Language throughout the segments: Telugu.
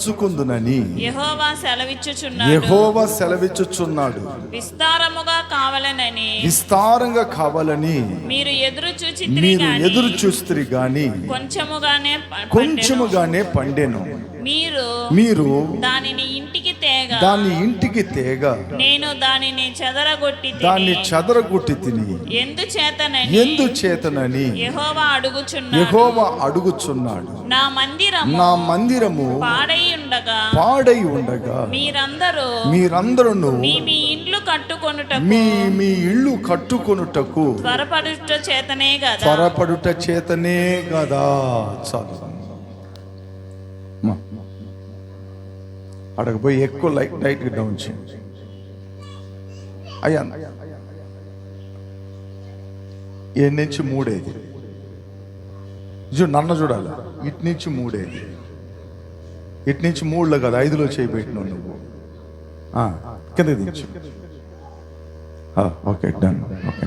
తెలుసుకుందునని యెహోవా సెలవిచ్చుచున్నాడు. విస్తారంగా కావాలని మీరు ఎదురు చూస్తురి గాని కొంచెముగానే పండెను. మీరు దానిని ఇంటికి తేగ నేను దానిని చెదరగొట్టి తిని ఎందుచేతనని యెహోవా అడుగుచున్నాడు. నా మందిరము పాడై ఉండగా మీరందరూ మీ ఇల్లు కట్టుకొనుటకు త్వరపడుట చేతనే కదా. చాలు అడగపోయి ఎక్కువ లైట్ డౌన్ చేయండి. అయ్యా 7 నుంచి 3 నన్ను చూడాలి. ఇటు నుంచి 3 ఇటు నుంచి 3లో కదా 5లో చేయబెట్టినావు నువ్వు. కింద దించు. Okay done. Okay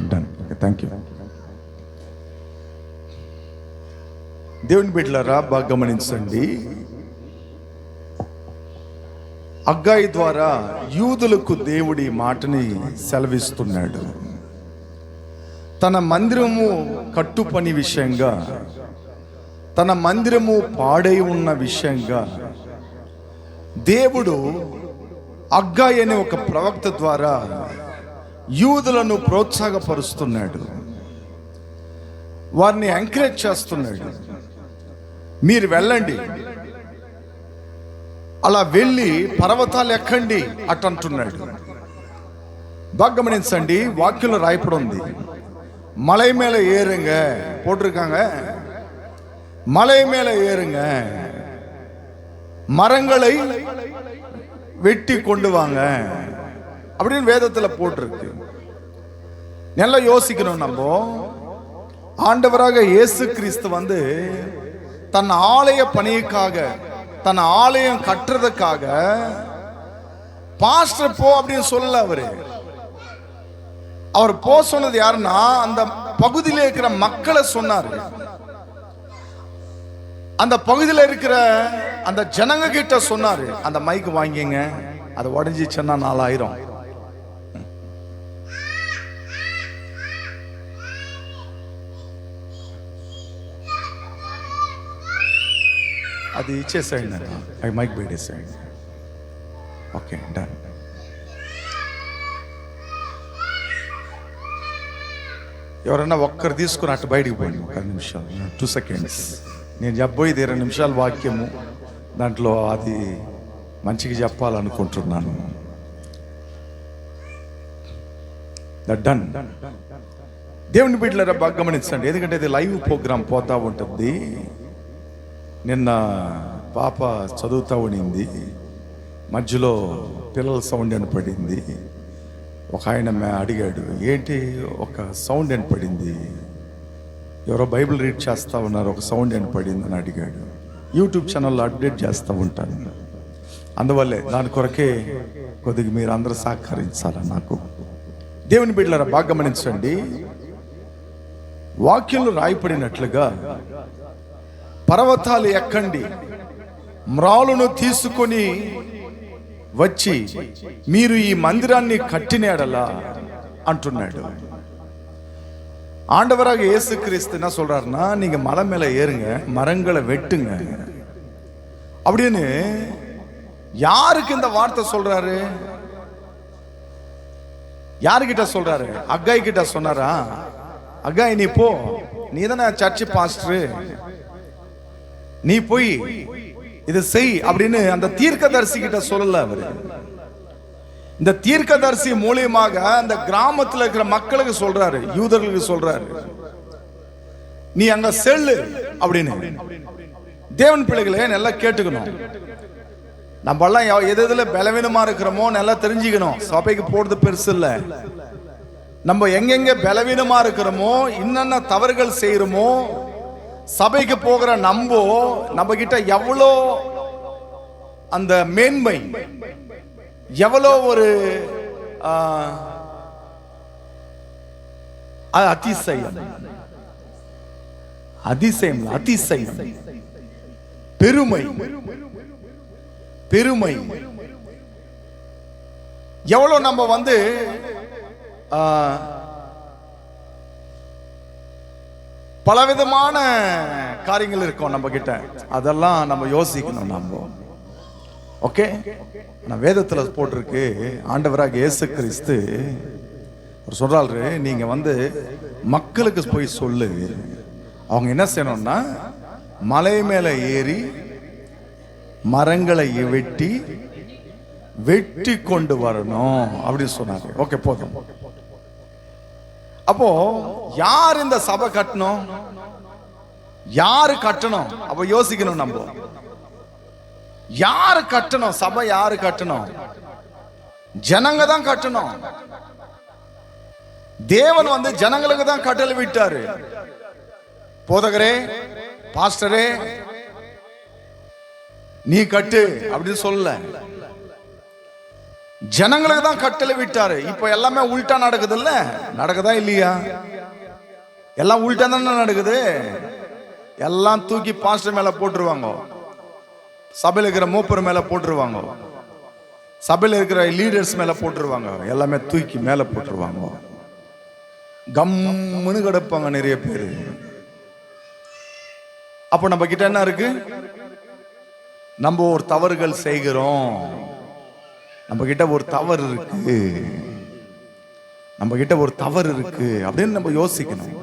thank you. దేవుని బిడ్డలారా బాగా గమనించండి. హగ్గయి ద్వారా యూదులకు దేవుడి మాటని సెలవిస్తున్నాడు. తన మందిరము కట్టు పని విషయంగా, తన మందిరము పాడై ఉన్న విషయంగా దేవుడు హగ్గయి అనే ఒక ప్రవక్త ద్వారా యూదులను ప్రోత్సాహపరుస్తున్నాడు, వారిని ఎంకరేజ్ చేస్తున్నాడు. మీరు వెళ్ళండి, అలా వెళ్ళి పర్వతాలు ఎక్కండి అటంటున్నాడు. బాగా గమనించండి, వాక్యంలో రాయపడి ఉంది, మలై మేల ఏరుంగ போட்டிருக்காங்க. மலை மேல ஏறுங்க, மரங்களை வெட்டி கொண்டு வாங்க அப்படின்னு வேதத்துல போட்டிருக்கு. நல்லா யோசிக்கணும். நம்ம ஆண்டவராக இயேசு கிறிஸ்து தன் ஆலய பணிக்காக, தன் ஆலயம் கட்டுறதுக்காக பாஸ்டர் போ அப்படின்னு சொல்லல. அவர் போ சொன்னது யாருன்னா அந்த பகுதியில் இருக்கிற மக்களை சொன்னார். அந்த பகுதியில் இருக்கிற அந்த ஜனங்க கிட்ட சொன்னாரு, அந்த மைக் வாங்கிங்க, அது உடஞ்சிச்சுன்னா 4000. అది ఇచ్చేసేయండి, అవి మైక్ పెట్టేసేయండి. Okay done. ఎవరన్నా ఒక్కరు తీసుకుని అటు బయటికి పోయింది. 1 నిమిషం, 2 seconds. నేను చెప్పబోయేది 20 నిమిషాల వాక్యము, దాంట్లో అది మంచిగా చెప్పాలనుకుంటున్నాను. డన్. దేవుని బిడ్డలారా బాగా గమనించండి, ఎందుకంటే ఇది లైవ్ ప్రోగ్రామ్ పోతా ఉంటుంది. నిన్న పాప చదువుతూ ఉండింది, మధ్యలో పిల్లల సౌండ్ వినపడింది. ఒక ఆయన అడిగాడు, ఏంటి ఒక సౌండ్ వినపడింది, ఎవరో బైబిల్ రీడ్ చేస్తూ ఉన్నారు, ఒక సౌండ్ వినపడింది అని అడిగాడు. యూట్యూబ్ ఛానల్లో అప్డేట్ చేస్తూ ఉంటాను, అందువల్లే దాని కొరకే కొద్దిగా మీరు అందరూ సహకరించాలి నాకు. దేవుని బిడ్డలారా బాగా గమనించండి, వాక్యంలో రాయపడినట్లుగా పర్వతాలు ఎక్కండి, మ్రాలును తీసుకొని వచ్చి మీరు ఈ మందిరాన్ని కట్టినేడలా అంటున్నాడు. ஆண்டவராக இயேசு கிறிஸ்து என்ன சொல்றாருன்னா, நீங்க மலை மேல ஏறுங்க, மரங்களை வெட்டுங்க அப்படின்னு. யாருக்கு இந்த வார்த்தை சொல்றாரு? யாருக்கிட்ட சொல்றாரு? ஹக்காய் கிட்ட சொன்னாரா? ஹக்காய் நீ போ, நீ தானே சர்ச் பாஸ்டர், நீ போய் இதை செய் அப்படின்னு அந்த தீர்க்கதரிசி கிட்ட சொல்லல அவரு. இந்த தீர்க்கதரிசி மூலியமாக அந்த கிராமத்தில் இருக்கிற மக்களுக்கு சொல்றாரு, யூதர்களுக்கு சொல்றாரு, நீ அங்க செல்லு அப்படின்னு. தேவன் பிள்ளைகளே நல்லா கேட்டுக்கணும். நம்ம எல்லாம் எதுல பலவீனமா இருக்கிறோமோ நல்லா தெரிஞ்சுக்கணும். சபைக்கு போறது பெருசு இல்ல, நம்ம எங்கெங்க பலவீனமா இருக்கிறோமோ, என்னென்ன தவறுகள் செய்யறோமோ, சபைக்கு போகிற நம்ம கிட்ட எவ்வளோ அந்த மேன்மை, எவ்வளோ ஒரு அதிசயம், அதிசயம் பெருமை, பெருமை. எவ்வளவு நம்ம வந்து பலவிதமான காரியங்கள் இருக்கும் நம்ம கிட்ட, அதெல்லாம் நம்ம யோசிக்கணும். நம்ம ஓகே, நான் வேதத்துல போட்டிருக்கு, ஆண்டவராக இயேசு கிறிஸ்து சொல்றாரு, நீங்க வந்து மக்களுக்கு போய் சொல்லு, அவங்க என்ன செய்யணும்னா மலை மேல ஏறி மரங்களை வெட்டி கொண்டு வரணும் அப்படின்னு சொன்னாரு. ஓகே, போதும். அப்போ யார் இந்த சபை கட்டணும், யாரு கட்டணும்? அப்ப யோசிக்கணும் நம்ம, யாரு கட்டணும் சபை? யாரு கட்டணும்? ஜனங்க தான் கட்டணும். தேவன் வந்து ஜனங்களுக்கு தான் கட்டளை விட்டாரு. போதகரே, பாஸ்டரே, நீ கட்டு அப்படின்னு சொல்லல, ஜனங்களுக்கு தான் கட்டளை விட்டாரு. இப்ப எல்லாமே உல்டா நடக்குது இல்ல? நடக்குதா இல்லையா? எல்லாம் உல்டா தானே நடக்குது. எல்லாம் தூக்கி பாஸ்டர் மேல போட்டுருவாங்க, சபையில் இருக்கிற மூப்பர் மேல போட்டுருவாங்க, சபையில் இருக்கிற லீடர்ஸ் மேல போட்டுருவாங்க, எல்லாமே தூக்கி மேல போட்டுருவாங்க. கம்முன்னு கிடப்பாங்க நிறைய பேரு. அப்ப நம்ம கிட்ட என்ன இருக்கு? நம்ம ஒரு தவறுகள் செய்கிறோம், நம்ம கிட்ட ஒரு தவறு இருக்கு, நம்ம கிட்ட ஒரு தவறு இருக்கு அப்படின்னு நம்ம யோசிக்கணும்.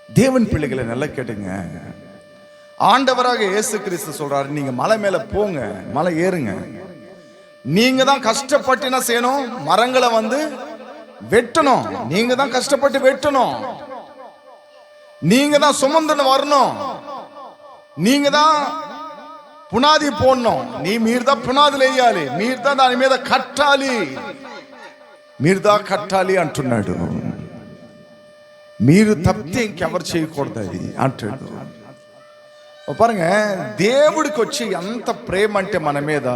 தேவன் பிள்ளைகளை நல்லா கேட்டுங்க. ஆண்டவராக இயேசு கிறிஸ்து சொல்றாரு, நீங்க மலை மேல போங்க, மலை ஏறுங்க. நீங்க தான் கஷ்டப்பட்டு என்ன செய்யணும்? மரங்களை வந்து வெட்டணும். நீங்க தான் கஷ்டப்பட்டு வெட்டணும், நீங்க தான் சுமந்துன்னு வரணும், நீங்க தான் పునాది పోడணும். నీ మీద పునాదులు వేయాలి, మీద దాని మీద కట్టాలి, మీరుదా కట్టాలి అంటున్నాడు. మీరు తప్పితే ఇంకెవరు చేయకూడదు అది అంటాడు. పాருங்க, దేవుడికి వచ్చి ఎంత ప్రేమ అంటే మన మీద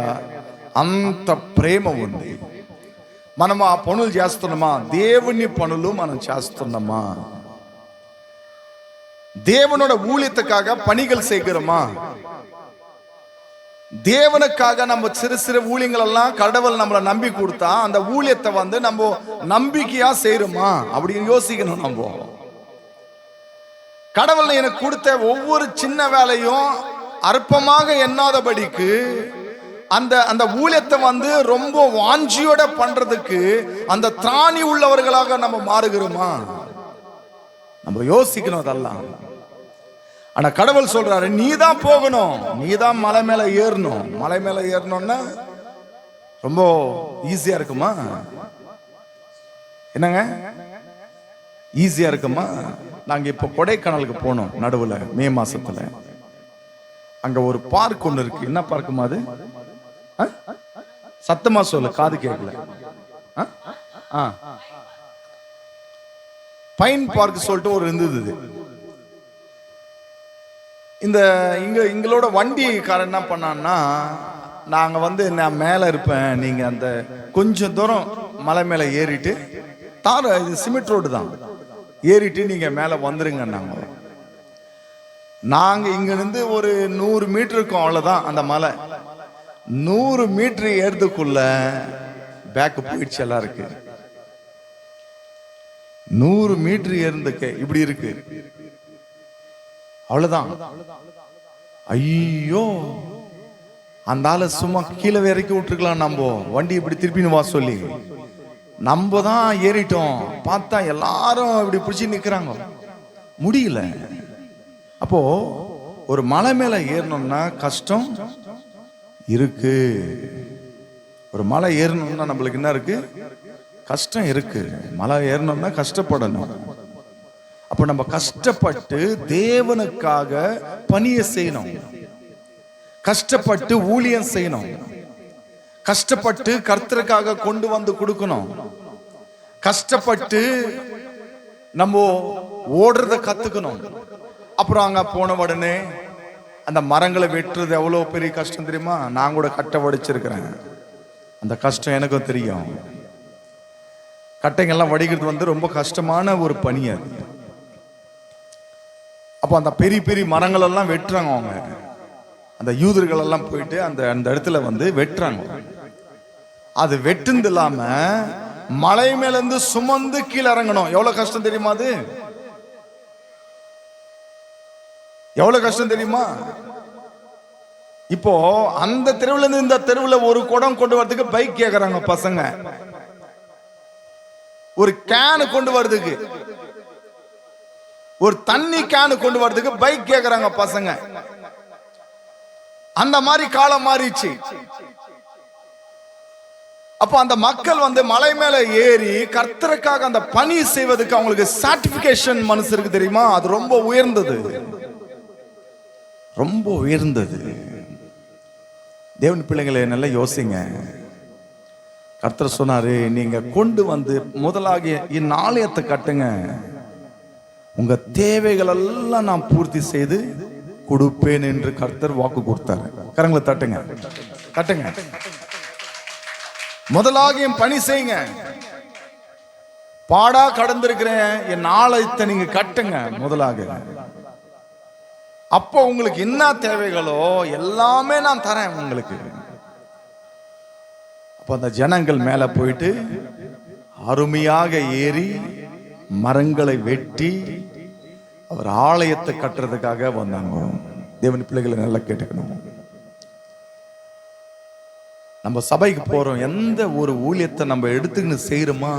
అంత ప్రేమ ఉంది. మనం ఆ పనులు చేస్తున్నామా? దేవుని పనులు మనం చేస్తున్నామా? தேவனோட ஊழியத்துக்காக பணிகள் செய்கிறோமா? தேவனுக்காக நம்ம சிறு சிறு ஊழியங்கள் எல்லாம் கடவுள் நம்மளை நம்பி கொடுத்தா அந்த ஊழியத்தை வந்து நம்ம நம்பிக்கையா செய்யறோமா அப்படின்னு யோசிக்கணும். நம்ம கடவுள் எனக்கு கொடுத்த ஒவ்வொரு சின்ன வேலையும் அற்பமாக எண்ணாதபடிக்கு அந்த அந்த ஊழியத்தை வந்து ரொம்ப வாஞ்சியோட பண்றதுக்கு அந்த திராணி உள்ளவர்களாக நம்ம மாறுகிறோமா? நம்ம யோசிக்கணும் அதெல்லாம். ஆனா கடவுள் சொல்றாரு, நீ தான் போகணும், நீ தான் மலை மேல ஏறணும். மலை மேல ஏறணும்னா ரொம்ப ஈஸியா இருக்குமா? என்னங்க ஈஸியா இருக்குமா? நாங்க இப்ப கொடைக்கானலுக்கு போனோம் நடுவுல, மே மாசத்துல. அங்க ஒரு பார்க் ஒண்ணு இருக்கு. என்ன பார்க்குமா அது? சத்தமா சொல்லு, காது கேட்கல. பைன் பார்க் சொல்லிட்டு ஒரு இருந்தது. இந்த எங்களோட வண்டிக்காரன் என்ன பண்ணான்னா, நாங்க வந்து நான் மேல இருப்பேன், நீங்க அந்த கொஞ்சம் தூரம் மலை மேல ஏறிட்டு, இது சிமெண்ட் ரோடு தான், ஏறிட்டு நீங்க மேல வந்துருங்க. நாங்க இங்க இருந்து ஒரு 100 மீட்டர் இருக்கும், அவ்வளவுதான் அந்த மலை. 100 மீட்டர் ஏறதுக்குள்ள பேக் போயிடுச்சு எல்லாருக்கு. 100 மீட்டர் ஏறதுக்கு இப்படி இருக்கு, அவ்வளவுதான். ஐயோ, அந்த ஆளை சும்மா கீழே இறக்கி விட்டுருக்கலாம், நம்ம வண்டி இப்படி திருப்பின்னு வா சொல்லி. நம்ம தான் ஏறிட்டோம், பார்த்தா எல்லாரும் இப்படி பிடிச்சி நிக்கிறாங்க, முடியல. அப்போ ஒரு மலை மேல ஏறணும்னா கஷ்டம் இருக்கு. ஒரு மலை ஏறணும்னா நம்மளுக்கு என்ன இருக்கு? கஷ்டம் இருக்கு. மலை ஏறணும்னா கஷ்டப்படணும். அப்ப நம்ம கஷ்டப்பட்டு தேவனுக்காக பணியை செய்யணும், கஷ்டப்பட்டு ஊழியம் செய்யணும், கஷ்டப்பட்டு கர்த்தருக்காக கொண்டு வந்து கொடுக்கணும், கஷ்டப்பட்டு நம்ம ஓடுறத கத்துக்கணும். அப்புறம் அங்க போன உடனே அந்த மரங்களை வெட்டுறது எவ்வளவு பெரிய கஷ்டம் தெரியுமா? நான் கூட கட்டை வடிச்சிருக்கிறேன், அந்த கஷ்டம் எனக்கும் தெரியும். கட்டைங்கெல்லாம் வடிக்கிறது வந்து ரொம்ப கஷ்டமான ஒரு பணி அது. அப்போ அந்த பெரிய பெரிய மரங்கள் எல்லாம் வெட்டுறாங்க அவங்க. அந்த யூதர்கள் எல்லாம் போயிட்டு அந்த அந்த இடத்துல வந்து வெட்டுறாங்க. அது வெட்டுந்து இல்லாம மலை மேல இருந்து சுமந்து கீழே இறங்கணும். எவ்வளவு கஷ்டம் தெரியுமா? அது எவ்வளவு கஷ்டம் தெரியுமா? இப்போ அந்த தெருவுல இருந்து இந்த தெருவுல ஒரு குடம் கொண்டு வரதுக்கு பைக் கேக்குறாங்க பசங்க. ஒரு கேனு கொண்டு வரதுக்கு, ஒரு தண்ணி கேனு கொண்டு வரதுக்கு பைக் கேக்குறாங்க பசங்க. அந்த மாதிரி காலம் மாறிச்சு. அப்ப அந்த மக்கள் வந்து மலை மேல ஏறி கர்த்தருக்காக அந்த பணி செய்வதற்கு அவங்களுக்கு சர்டிபிகேஷன் மனசு இருக்கு தெரியுமா? அது ரொம்ப உயர்ந்தது, ரொம்ப உயர்ந்தது. தேவன் பிள்ளைகளை நல்லா யோசிங்க. கர்த்தர் சொன்னாரு, நீங்க கொண்டு வந்து முதலாகிய இந்நாளையத்தை கட்டுங்க, உங்க தேவைகள் எல்லாம் நான் பூர்த்தி செய்து கொடுப்பேன் என்று கர்த்தர் வாக்கு கொடுத்தாரு. கரங்களை தட்டுங்க, தட்டுங்க. முதலாகிய பணி செய்யுங்க. பாடா கடந்திருக்கிறேன் என் ஆலயத்தை நீங்க கட்டுங்க முதலாக. அப்போ உங்களுக்கு என்ன தேவைகளோ எல்லாமே நான் தரேன் உங்களுக்கு. அப்ப அந்த ஜனங்கள் மேல போயிட்டு அருமையாக ஏறி மரங்களை வெட்டி அவர் ஆலயத்தை கட்டுறதுக்காக வந்தாங்க. தேவன் பிள்ளைகளை நல்லா கேட்டுக்கணும். நம்ம சபைக்கு போறோம், எந்த ஒரு ஊழியத்தை நம்ம எடுத்துக்கின்னு செய்யறோமா?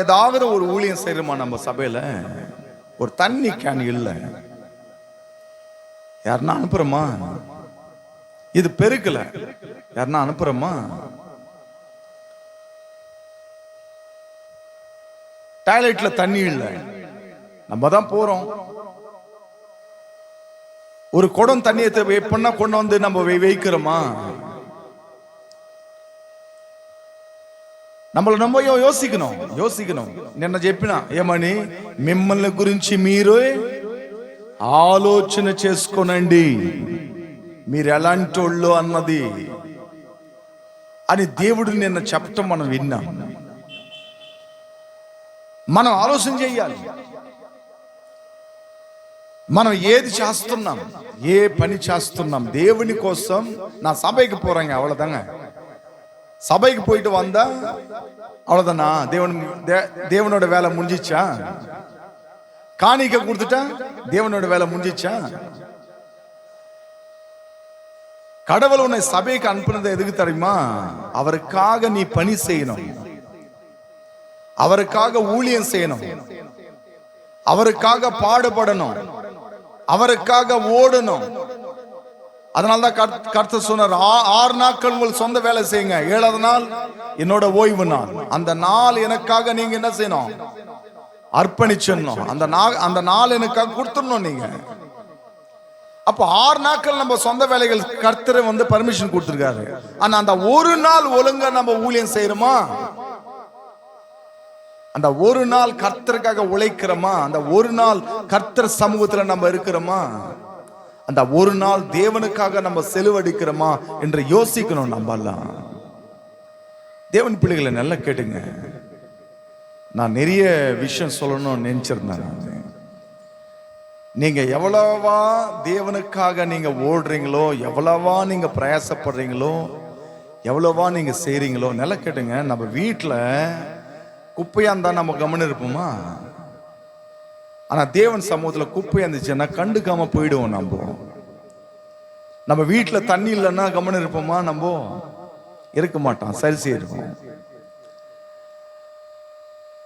ஏதாவது ஒரு ஊழியம் செய்யறோமா நம்ம சபையில? ஒரு தண்ணி கேன் இல்ல, யாருன்னா அனுப்புறோமா? இது பெருக்கல, யாருன்னா அனுப்புறோமா? டாய்லெட்ல தண்ணி இல்ல, நம்ம தான் போறோம். ஒரு குடம் தண்ணியை எப்படின்னா கொண்டு வந்து நம்ம வைக்கிறோமா? நம்மள நம்ம యోசிக்கணும். నిన్న చెప్పిన ఏమని, మిమ్మల్ని గురించి మీరు ఆలోచన చేసుకోనండి, మీరు ఎలాంటి వాళ్ళు అన్నది అని దేవుడు నిన్న చెప్పటం మనం విన్నాం. మనం ఆలోచన చేయాలి. మనం ఏది చేస్తున్నాం, ఏ పని చేస్తున్నాం దేవుని కోసం. நான் சபைக்கு போறேங்க, அவ்வளவுதாங்க. சபைக்கு போயிட்டு வந்தா அவ்வளவுதானா? தேவனோட வேலை முடிஞ்சிச்சா? காணிக்க கொடுத்துட்டா தேவனோட வேலை முடிஞ்சிச்சா? கடவுள் உன்னை சபைக்கு அனுப்புனது எதுக்கு தெரியுமா? அவருக்காக நீ பணி செய்யணும், அவருக்காக ஊழியம் செய்யணும், அவருக்காக பாடுபடணும், அவருக்காக ஓடணும். அதனால்தான் கர்த்தர் சொன்னார், 6 நாட்கள் உங்கள் சொந்த வேலை செய்யுங்க, 7வது நாள் என்னோட ஓய்வு நாள். அந்த நாள் எனக்காக நீங்க என்ன செய்யணும்? அர்ப்பணிச்சிடணும். அந்த நாள் எனக்காக கொடுத்துடணும் நீங்க. அப்ப 6 நாட்கள் நம்ம சொந்த வேலைகள் கர்த்தர் வந்து பர்மிஷன் கொடுத்திருக்காரு. ஆனா அந்த ஒரு நாள் ஒழுங்கா நம்ம ஊழியம் செய்யறோமா? அந்த ஒரு நாள் கர்த்தருக்காக உழைக்கிறோமா? அந்த ஒரு நாள் கர்த்தர் சமூகத்துல நம்ம இருக்கிறோமா? அந்த ஒரு நாள் தேவனுக்காக நம்ம செலவழிக்கிறோமா என்று யோசிக்கணும். நம்ம எல்லாம் தேவன் பிள்ளைகளை நல்லா கேட்டுங்க. நான் நிறைய விஷயம் சொல்லணும்னு நினைச்சிருந்தேன். நீங்க எவ்வளவா தேவனுக்காக நீங்க ஓடுறீங்களோ, எவ்வளவா நீங்க பிரயாசப்படுறீங்களோ, எவ்வளவா நீங்க செய்றீங்களோ, நல்லா கேட்டுங்க. நம்ம வீட்டுல குப்பையா இருந்தா நம்ம கவனம் இருப்போமா? ஆனா தேவன் சமூகத்துல குப்பையா இருந்துச்சுன்னா கண்டுக்காம போயிடுவோம். நம்ம வீட்டுல தண்ணி இல்லைன்னா கவனம் இருப்போமா? நம்ம இருக்க மாட்டோம், சரி செய்வோம்.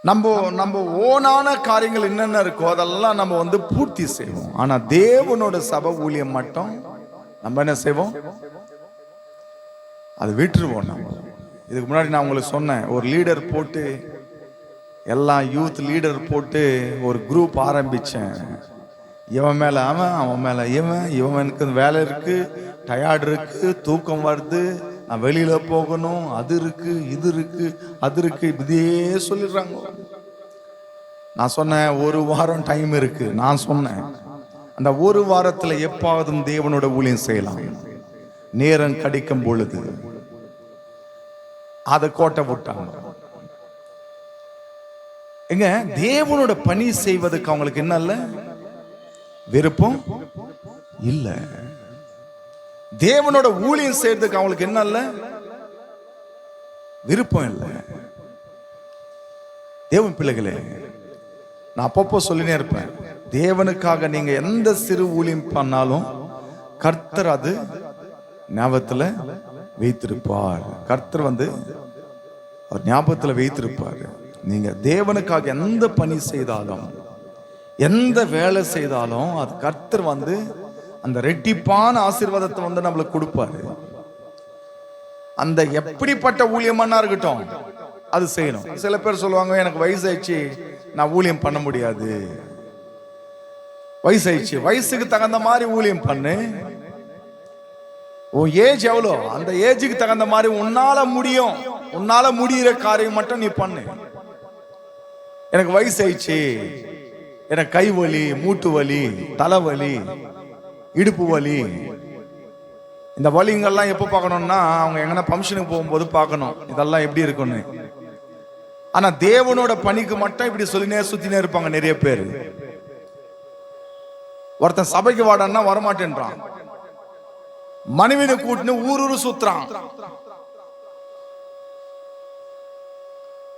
நம்ம ஓனான காரியங்கள் என்னென்ன இருக்கோ அதெல்லாம் நம்ம வந்து பூர்த்தி செய்வோம். ஆனா தேவனோட சபை ஊழியம் மட்டும் நம்ம என்ன செய்வோம்? அது விட்டுருவோம். நம்ம இதுக்கு முன்னாடி நான் உங்களுக்கு சொன்னேன், ஒரு லீடர் போட்டு, எல்லாம் யூத் லீடர் போட்டு ஒரு குரூப் ஆரம்பிச்சேன். இவன் மேல அவன், அவன் மேல இவனுக்கு வேலை இருக்கு, டயர்டு இருக்கு, தூக்கம் வருது, நான் வெளியில போகணும், அது இருக்கு, இது இருக்கு, அது இருக்கு, இதே சொல்லிடுறாங்க. நான் சொன்னேன், ஒரு வாரம் டைம் இருக்கு. நான் சொன்னேன், அந்த ஒரு வாரத்துல எப்பாவதும் தேவனோட ஊழியம் செய்யலாம், நேரம் கிடைக்கும் பொழுது. அதை கோட்டை விட்டாங்க. எங்க தேவனோட பணி செய்வதற்கு அவங்களுக்கு என்ன இல்ல? விருப்பம் இல்ல. தேவனோட ஊழியம் செய்யறதுக்கு அவங்களுக்கு என்ன இல்ல? விருப்பம் இல்லை. தேவன் பிள்ளைகளே, நான் அப்பப்போ சொல்லினே இருப்பேன், தேவனுக்காக நீங்க எந்த சிறு ஊழியம் பண்ணாலும் கர்த்தர் அது ஞாபகத்துல வைத்திருப்பார். கர்த்தர் அவர் ஞாபகத்துல வைத்திருப்பார். நீங்க தேவனுக்காக எந்த பணி செய்தாலும் எந்த வேலை செய்தாலும் அது கர்த்தர் அந்த ரெட்டிப்பான ஆசீர்வாதத்தை நம்மளுக்கு கொடுப்பாரு. அந்த எப்படிப்பட்ட ஊழியமா இருக்கட்டும் அது செய்யணும். சில பேர் சொல்லுவாங்க, எனக்கு வயசாயிடுச்சு, நான் ஊழியம் பண்ண முடியாது. வயசாயிடுச்சு, வயசுக்கு தகுந்த மாதிரி ஊழியம் பண்ணு. உன் ஏஜ் எவ்வளோ, அந்த ஏஜுக்கு தகுந்த மாதிரி உன்னால முடியும், உன்னால முடிகிற காரியம் மட்டும் நீ பண்ணு. எனக்கு வயசாயிடுச்சு, எனக்கு கை வலி, மூட்டு வலி, தலைவலி, இடுப்பு வலி, இந்த வலிங்கெல்லாம் எப்போ பார்க்கணும்னா அவங்க எங்கன்னா ஃபங்க்ஷனுக்கு போகும்போது பார்க்கணும் இதெல்லாம் எப்படி இருக்குன்னு. ஆனா தேவனோட பணிக்கு மட்டும் இப்படி சொல்லினே சுத்தினே இருப்பாங்க நிறைய பேர். ஒருத்தன் சபைக்கு வாடான்னா வரமாட்டேன்றான், மனைவினை கூட்டின்னு ஊரு சுத்துறான்.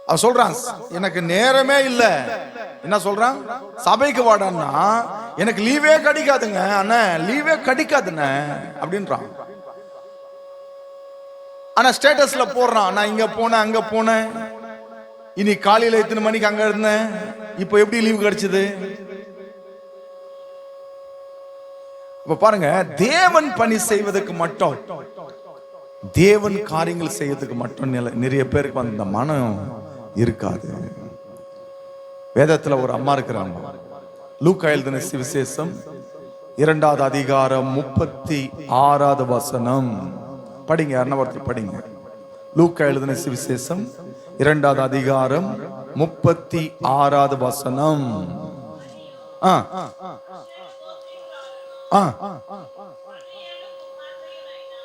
அவன் சொல்றான், எனக்கு நேரமே இல்ல. என்ன சொல்றான்? சபைக்கு வாடான்னா எனக்கு லீவே கிடைக்காதுங்க அண்ணா, லீவே கிடைக்காதுண்ண அப்படின்றான். ஆனா ஸ்டேட்டஸ்ல போடுறான், நான் இங்க போனேன் அங்க போனேன், இனி காலையில எத்தனை மணிக்கு அங்க இருந்தேன், இப்ப எப்படி லீவு கிடைச்சது? இப்ப பாருங்க, தேவன் பணி செய்வதற்கு மட்டும், தேவன் காரியங்கள் செய்வதற்கு மட்டும் நிறைய பேருக்கு அந்த மனம் இருக்காது. வேதத்துல ஒரு அம்மா இருக்கிறாங்க, லூக்கா எழுதின சுவிசேஷம் 2வது அதிகாரம் 36வது வசனம் படிங்க. அர்ணவர்த்தி படிங்க. லூக்கா எழுதின சுவிசேஷம் 2வது அதிகாரம் 36வது வசனம்.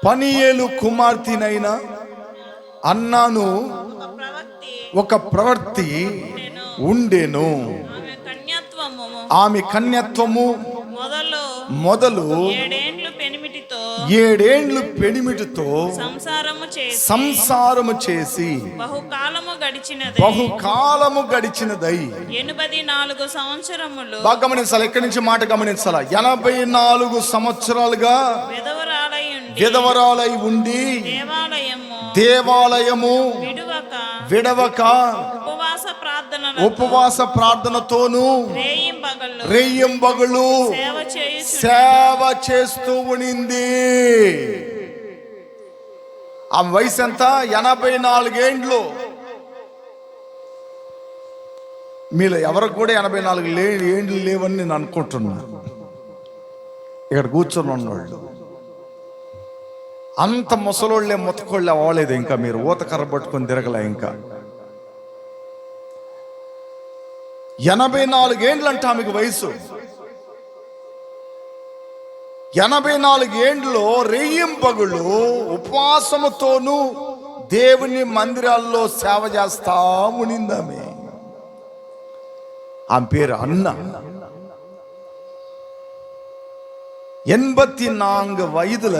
పనియేలు కుమార్తెనైన అన్నాను ఒక ప్రవక్తి ఉండెను. ఆమె కన్యత్వము మొదలు 7 ఏండ్లు పెనిమిటితో సంసారము చేసి బహుకాలము గడిచినదై 84 సంవత్సరములు. బాగా గమనించాలి, ఎక్కడి నుంచి మాట గమనించాలా. 84 సంవత్సరాలుగా విధవరాలై ఉండి దేవాలయము విడవక ఉపవాస ప్రార్థనతోను రేయింబగళ్ళు సేవ చేస్తూ ఉనింది. ఆ వయసు ఎంత? 84 ఏండ్లు. మీలో ఎవరికి కూడా 84 ఏండ్లు లేవని నేను అనుకుంటున్నా. ఇక్కడ కూర్చొని ఉన్నవాళ్ళు అంత ముసలోళ్ళే ముతకోళ్ళే అవ్వలేదు. ఇంకా మీరు ఊతకర్ర పట్టుకొని తిరగలే. ఇంకా 84 ఏండ్లు అంట ఆమెకు వయసు. 84 ఏండ్లో రేయింబగళ్ళు ఉపవాసముతోనూ దేవుని మందిరాల్లో సేవ చేస్తా ఉనిందామె. ஆம் பேர் அண்ணா. 84 வயதுல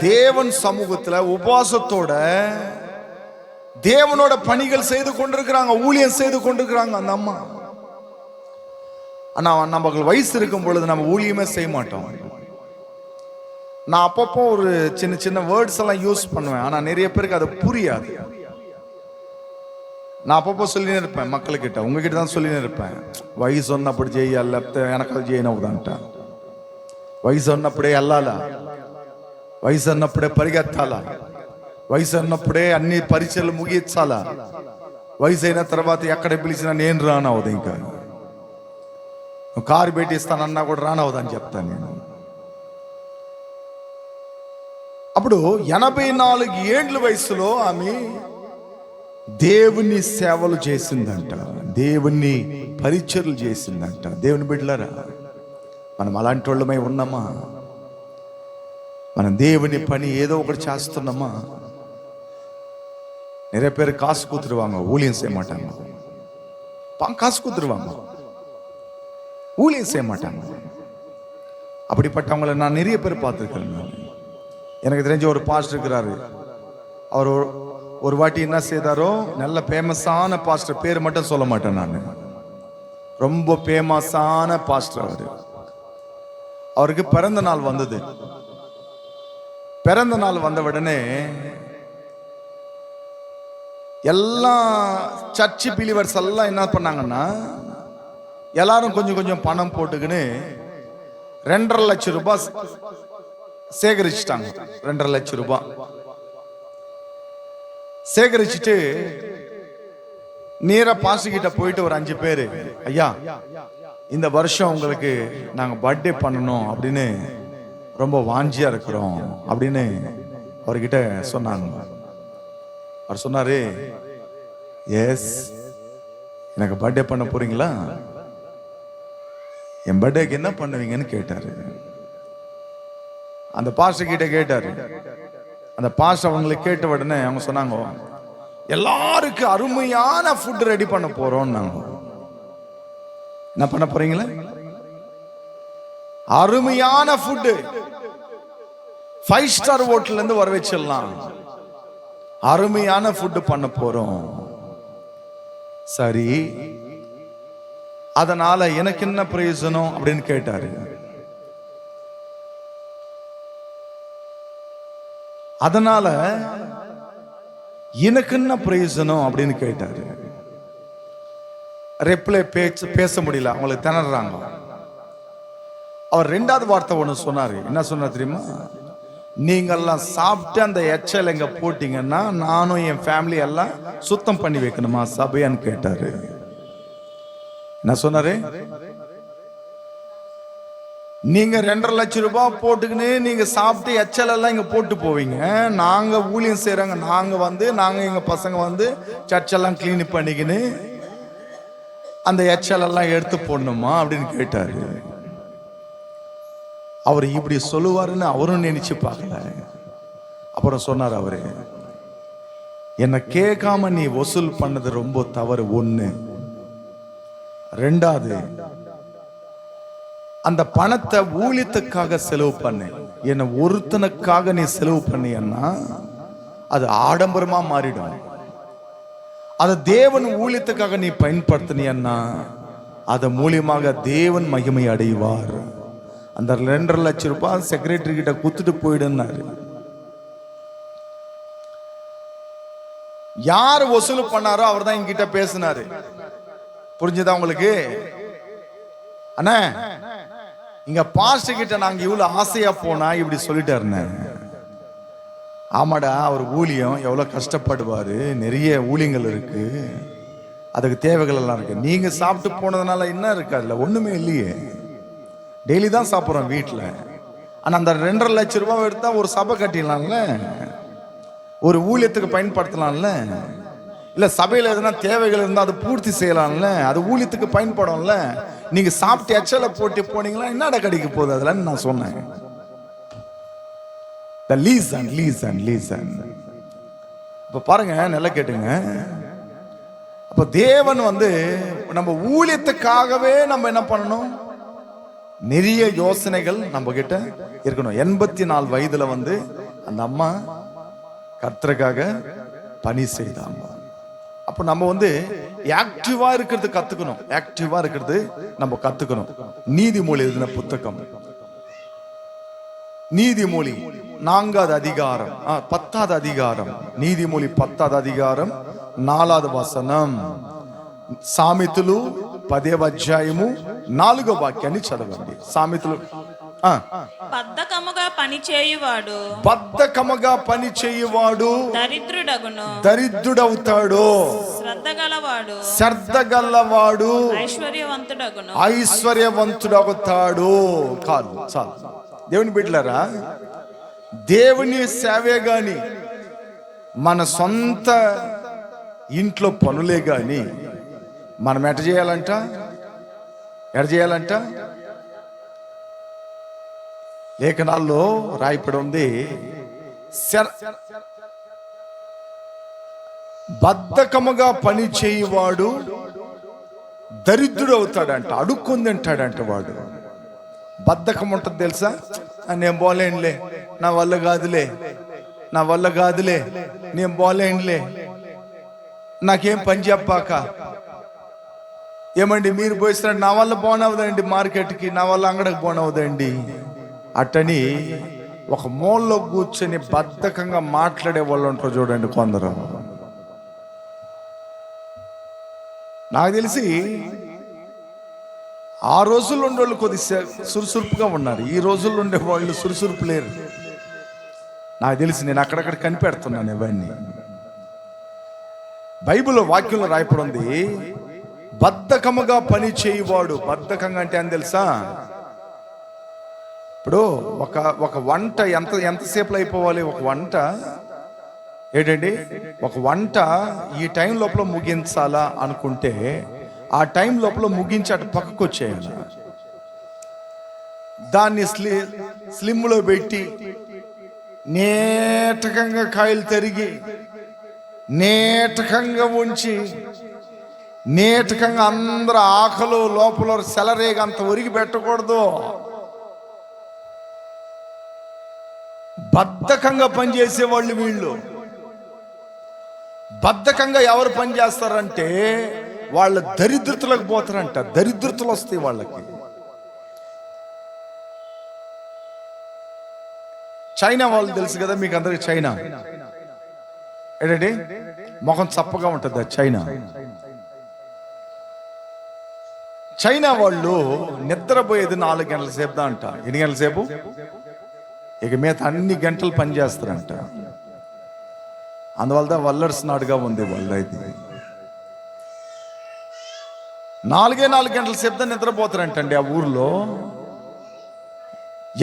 தேவன் சமூகத்துல உபவாசத்தோட தேவனோட பணிகள் செய்து கொண்டிருக்கிறாங்க, ஊழியம் செய்து கொண்டிருக்கிறாங்க அந்த அம்மா. ஆனா நமக்கு வயசு இருக்கும் பொழுது நம்ம ஊழியமே செய்ய மாட்டோம். நான் அப்பப்போ ஒரு சின்ன சின்ன வேர்ட்ஸ் எல்லாம் யூஸ் பண்ணுவேன், ஆனா நிறைய பேருக்கு அது புரியாது. நான் அப்பப்போ சொல்லினே இருப்பேன் மக்கள்கிட்ட, உங்ககிட்ட தான் சொல்லினே இருப்பேன், వయసు ఉన్నప్పుడు చేయాలి, లేకపోతే వెనకాల చేయనవుదంట. వయసు ఉన్నప్పుడే వెళ్ళాలా, వయసు ఉన్నప్పుడే పరిగెత్తాలా, వయసు ఉన్నప్పుడే అన్ని పరీక్షలు ముగించాలా, వయసు అయిన తర్వాత ఎక్కడ పిలిచినా నేను రానవదు. ఇంకా కారు పెట్టిస్తానన్నా కూడా రానవదని చెప్తాను నేను. అప్పుడు 84 ఏండ్ల వయసులో ఆమె దేవుని సేవలు చేసిందంట, దేవుని పరిచర్లు చేసిందంట. దేవుని బిడ్డలారా, మనం అలాంటి వాళ్ళమై ఉన్నామా? మనం దేవుని పని ఏదో ఒకటి చేస్తున్నామా? நிறைய பேர் காசு கொடுத்துருவாங்க, ஊழியம் செய்ய மாட்டாங்க. காசு கொடுத்துருவாங்க, ஊழியம் செய்ய மாட்டாங்க. அப்படிப்பட்டவங்களை நான் நிறைய பேர் பார்த்துருக்கேன். எனக்கு தெரிஞ்ச ஒரு பாஸ்டர் இருக்கிறாரு. அவர் ஒரு வாட்டி என்ன செய்தாரோ, நல்ல ஃபேமஸான பாஸ்டர், பேர் மட்டும் சொல்ல மாட்டேன் நான், ரொம்ப ஃபேமஸான பாஸ்டர். அவருக்கு பிறந்த நாள் வந்தது. பிறந்த நாள் வந்த உடனே எல்லா சர்ச் பிலீவர்ஸ் எல்லாம் என்ன பண்ணாங்கன்னா, எல்லாரும் கொஞ்சம் கொஞ்சம் பணம் போட்டுக்கின்னு 2.5 லட்சம் ரூபாய் சேகரிச்சுட்டாங்க. 2.5 லட்சம் ரூபாய் சேகரிச்சுட்டு நேரா பாஸ்டர் கிட்ட போயிட்டு ஒரு 5 பேர், ஐயா இந்த வருஷம் உங்களுக்கு நாங்க பர்த்டே பண்ணணும் அப்படின்னு ரொம்ப வாஞ்சியா இருக்கிறோம் அப்படின்னு அவர்கிட்ட சொன்னாங்க. அவர் சொன்னாரு, எஸ் எனக்கு பர்த்டே பண்ண போறீங்களா, என் பர்த்டேக்கு என்ன பண்ணுவீங்கன்னு கேட்டாரு. அந்த பாஸ்டர் கிட்ட கேட்டாரு. அந்த பாஸ்டர் அவங்களுக்கு கேட்ட உடனே அவங்க சொன்னாங்க, எல்லாருக்கும் அருமையான ஃபுட் ரெடி பண்ண போறோம். என்ன பண்ண போறீங்களா? அருமையான ஃபுட், 5 ஸ்டார் ஹோட்டல்ல இருந்து வர வச்சிடலாம், அருமையான ஃபுட் பண்ண போறோம். சரி, அதனால எனக்கு என்ன பிரயோஜனம் அப்படின்னு கேட்டாரு. அதனால எனக்கு என்ன பிரயோஜனம் அப்படின்னு கேட்டாரு. ரிப்ளை பேச முடியல, அவங்களுக்கு திணறாங்க. அவர் 2வது வார்த்தை ஒண்ணு சொன்னாரு. என்ன சொன்னார் தெரியுமா? நீங்கெல்லாம் சாப்பிட்டு அந்த எச்சல் எங்க போட்டீங்கன்னா நானும் என் ஃபேமிலி எல்லாம் சுத்தம் பண்ணி வைக்கணுமா சபையான்னு கேட்டாரு. என்ன சொன்னாரு? நீங்க 2.5 லட்சம் ரூபாய் போட்டுக்கின்னு நீங்க சாப்பிட்டு எச்சல் எல்லாம் இங்க போட்டு போவீங்க, நாங்க ஊழியம் செய்யறாங்க, நாங்க எங்க பசங்க வந்து சர்ச்செல்லாம் கிளீன் பண்ணிக்கின்னு அந்த எச்சல் எல்லாம் எடுத்து போடணுமா அப்படின்னு கேட்டாரு. அவர் இப்படி சொல்லுவாருன்னு அவரும் நினைச்சு பார்க்கல. அப்புறம் சொன்னார் அவரு, என்ன கேட்காம நீ வசூல் பண்ணது ரொம்ப தவறு. 1. 2வது, அந்த பணத்தை ஊழியத்துக்காக செலவு பண்ணு. என்ன ஒருத்தனுக்காக நீ செலவு பண்ணியன்னா அது ஆடம்பரமா மாறிடும். அதை தேவன் ஊழியத்துக்காக நீ பயன்படுத்தினா அது மூலியமாக தேவன் மகிமை அடைவார். அந்த 2.5 லட்சம் ரூபாய் செக்ரட்டரி கிட்ட குத்துட்டு போயிடுனாரு. யார் வசூல் பண்ணாரோ அவர் தான் என்கிட்ட பேசினாரு. புரிஞ்சுதா உங்களுக்கு? அண்ணா, இங்க பாஸ்டர் கிட்ட நாங்க இவ்வளவு ஆசையா போனா இப்படி சொல்லிட்டாருன்னு. ஆமாடா, அவர் ஊழியம் எவ்வளவு கஷ்டப்படுவாரு, நிறைய ஊழியங்கள் இருக்கு, அதுக்கு தேவைகள் எல்லாம் இருக்கு. நீங்க சாப்பிட்டு போனதுனால என்ன இருக்கு? அதுல ஒண்ணுமே இல்லையே, டெய்லி தான் சாப்பிட்றோம் வீட்டில். ஆனா அந்த 2.5 லட்சம் ரூபாய் எடுத்தா ஒரு சபை கட்டிடலாம்ல, ஒரு ஊழியத்துக்கு பயன்படுத்தலாம்ல, இல்ல சபையில எதுனா தேவைகள் இருந்தா அது பூர்த்தி செய்யலாம்ல, அது ஊழியத்துக்கு பயன்படும்ல. நீங்க சாப்பிட்டு எச்சல போட்டு போனீங்களா என்னடா கிடைக்க போகுது அதுல நான் சொன்னேன். லீசன். இப்ப பாருங்க, நல்லா கேட்டுங்க. அப்ப தேவன் வந்து நம்ம ஊழியத்துக்காகவே நம்ம என்ன பண்ணணும்? நிறைய யோசனைகள் நம்ம கிட்ட இருக்கணும். 84 வயதுல வந்து அந்த அம்மா கர்த்தருக்காக பணி செய்தாங்க. அப்ப நம்ம வந்து ஆக்டிவா இருக்கிறது கத்துக்கணும். நீதிமொழி எழுதின புத்தகம், நீதிமொழி 4வது அதிகாரம் 10வது அதிகாரம், நீதிமொழி 10வது அதிகாரம் 4வது వచనం. సామెతలు 10వ అధ్యాయము 4వ వాక్యాన్ని చదవండి. సామెతలు బద్ధకముగా పని చేయువాడు దరిద్రుడవుతాడు, శ్రద్ధగలవాడు ఐశ్వర్యవంతుడవుతాడు. చాలు దేవుని బిడ్డలారా, దేవుని సేవే గాని మన సొంత ఇంట్లో పనులే గాని మనం ఎట చేయాలంట? లేఖనాల్లో రాయబడి ఉంది, బద్ధకముగా పని చేయువాడు దరిద్రుడు అవుతాడంట, అడుక్కొని తింటాడంట వాడు. బద్ధకం ఉంటుంది తెలుసా? నేను పోలేనులే, నా వల్ల కాదులే, నా వల్ల కాదులే, నేను పోలేనులే, నాకేం పని చెప్పాక. ఏమండి మీరు పోయిస్తున్నాడు, నా వల్ల పోనవదండి మార్కెట్కి, నా వల్ల అంగడికి పోనవదండి అట్టని ఒక మూలలో కూర్చొని బద్ధకంగా మాట్లాడే వాళ్ళు ఉంటారు చూడండి కొందరు. నాకు తెలిసి ఆ రోజుల్లో ఉండేవాళ్ళు కొద్ది సురుసురుపుగా ఉన్నారు, ఈ రోజుల్లో ఉండే వాళ్ళు సురుసురుపు లేరు. నాకు తెలిసి నేను అక్కడక్కడ కనిపెడుతున్నాను ఇవన్నీ. బైబిల్లో వాక్యంలో రాయబడి ఉంది, బద్ధకముగా పని చేయువాడు. బద్ధకంగా అంటే అని తెలుసా? ఇప్పుడు ఒక వంట ఎంతసేపులో అయిపోవాలి? ఒక వంట ఏంటండి, ఒక వంట ఈ టైం లోపల ముగించాలా అనుకుంటే ఆ టైం లోపల ముగించి అటు పక్కకు వచ్చేయాలి. దాన్ని స్లిమ్లో పెట్టి నేటకంగా కాయలు తరిగి నేటకంగా ఉంచి నేటకంగా అందరూ ఆకలు లోపల సెలరేగ అంత ఒరిగి పెట్టకూడదు. బద్ధకంగా పనిచేసే వాళ్ళు వీళ్ళు. బద్ధకంగా ఎవరు పని చేస్తారంటే వాళ్ళ దరిద్రతలకు పోతారంట. దరిద్రతలు వస్తాయి వాళ్ళకి. చైనా వాళ్ళు తెలుసు కదా మీకు అందరికి. చైనా ఏంటంటే ముఖం చప్పగా ఉంటుంది. చైనా వాళ్ళు నిద్రపోయేది 4 గంటల సేపు అంట. ఎన్ని గంటల సేపు? ఇక మిగతా అన్ని గంటలు పని చేస్తారంట. అందువల్ల వల్లర్స్ నాడుగా ఉంది వాళ్ళు. అయితే 4 గంటల సేపు నిద్రపోతారంటండి ఆ ఊర్లో.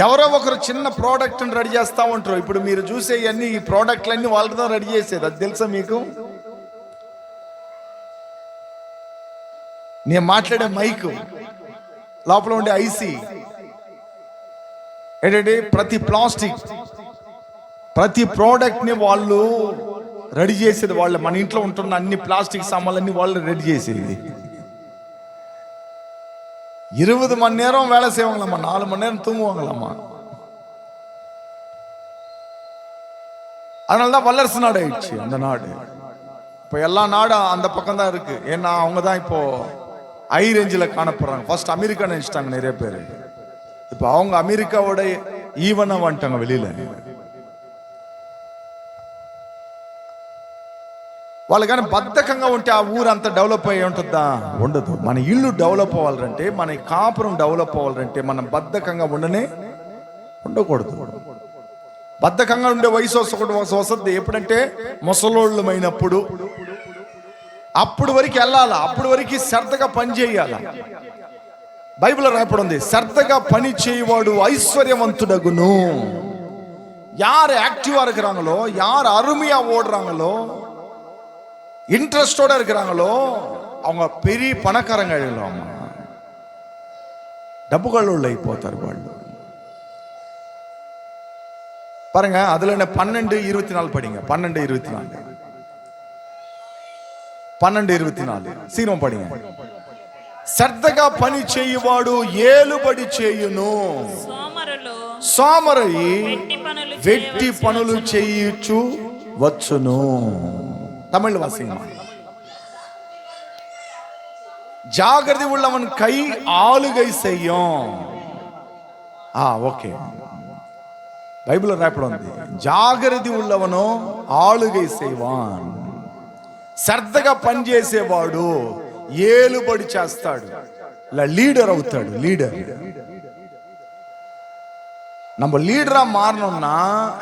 ఎవరో ఒకరు చిన్న ప్రోడక్ట్ని రెడీ చేస్తూ ఉంటారు. ఇప్పుడు మీరు చూసే అన్ని ఈ ప్రోడక్ట్లన్నీ వాళ్ళతో రెడీ చేసేది, అది తెలుసా మీకు? నేను మాట్లాడే మైక్ లోపల ఉండే ఐసీ ఏంటంటే ప్రతి ప్లాస్టిక్ ప్రతి ప్రోడక్ట్ని వాళ్ళు రెడీ చేసేది. వాళ్ళు మన ఇంట్లో ఉంటున్న అన్ని ప్లాస్టిక్ సామాన్లన్నీ వాళ్ళు రెడీ చేసేది. 20 மணி நேரம் வேலை செய்வாங்களாம்மா, 4 மணி நேரம் தூங்குவாங்களாம்மா. அதனாலதான் வல்லரசு நாடு ஆயிடுச்சு அந்த நாடு. இப்போ எல்லா நாடும் அந்த பக்கம் தான் இருக்கு. ஏன்னா அவங்க தான் இப்போ ஹை ரேஞ்சில் காணப்படுறாங்க. ஃபர்ஸ்ட் அமெரிக்கா நினைச்சிட்டாங்க நிறைய பேர். இப்போ அவங்க அமெரிக்காவோட ஈவனா வந்துட்டாங்க வெளியில. వాళ్ళకైనా బద్ధకంగా ఉంటే ఆ ఊరు అంత డెవలప్ అయ్యి ఉంటుందా? ఉండదు. మన ఇల్లు డెవలప్ అవ్వాలంటే, మన కాపురం డెవలప్ అవ్వాలంటే మనం బద్ధకంగా ఉండకూడదు. బద్ధకంగా ఉండే వయసు ఒకటి వస్తుంది. ఎప్పుడంటే ముసలోళ్ళమైనప్పుడు. అప్పుడు వరకు వెళ్ళాలా, అప్పుడు వరకు శ్రద్ధగా పని చేయాలా. బైబిల్లో రాయబడి ఉంది, శ్రద్ధగా పని చేయవాడు ஐஸ்வர்யవంతుడగును. யார் ஆக்டிவா இருக்கிறாங்களோ, யார் அருமையா ஓடுறாங்களோ, இன்ட்ரெஸ்டோட இருக்கிறாங்களோ அவங்க பெரிய பணக்காரங்க ஆயிடுவாங்க. డబ్బుகள் உள்ள అయిపోతారు వాళ్ళు. பாருங்க, அதுல 12:24 படிங்க. 12:24 సీనం படிங்க. శ్రద్ధగా పని చేయువాడు ఏలుబడి చేయును. సోమరి వెట్టి పనులు చేయుచు వచ్చును. தமிழ் வாசிங்க. ஜாகிரதை உள்ளவன் கை ஆளுகை செய்யும். ఓకే. బైబిల్లో రాయబడి ఉంది, జాగ్రత్త உள்ளவனோ ఆளுகை செய்வான். శ్రద్ధగా పనిచేసేవాడు ఏలుబడి చేస్తాడు, ఇలా లీడర్ అవుతాడు. లీడర్. நம்ம லீடரா மாறணும்னா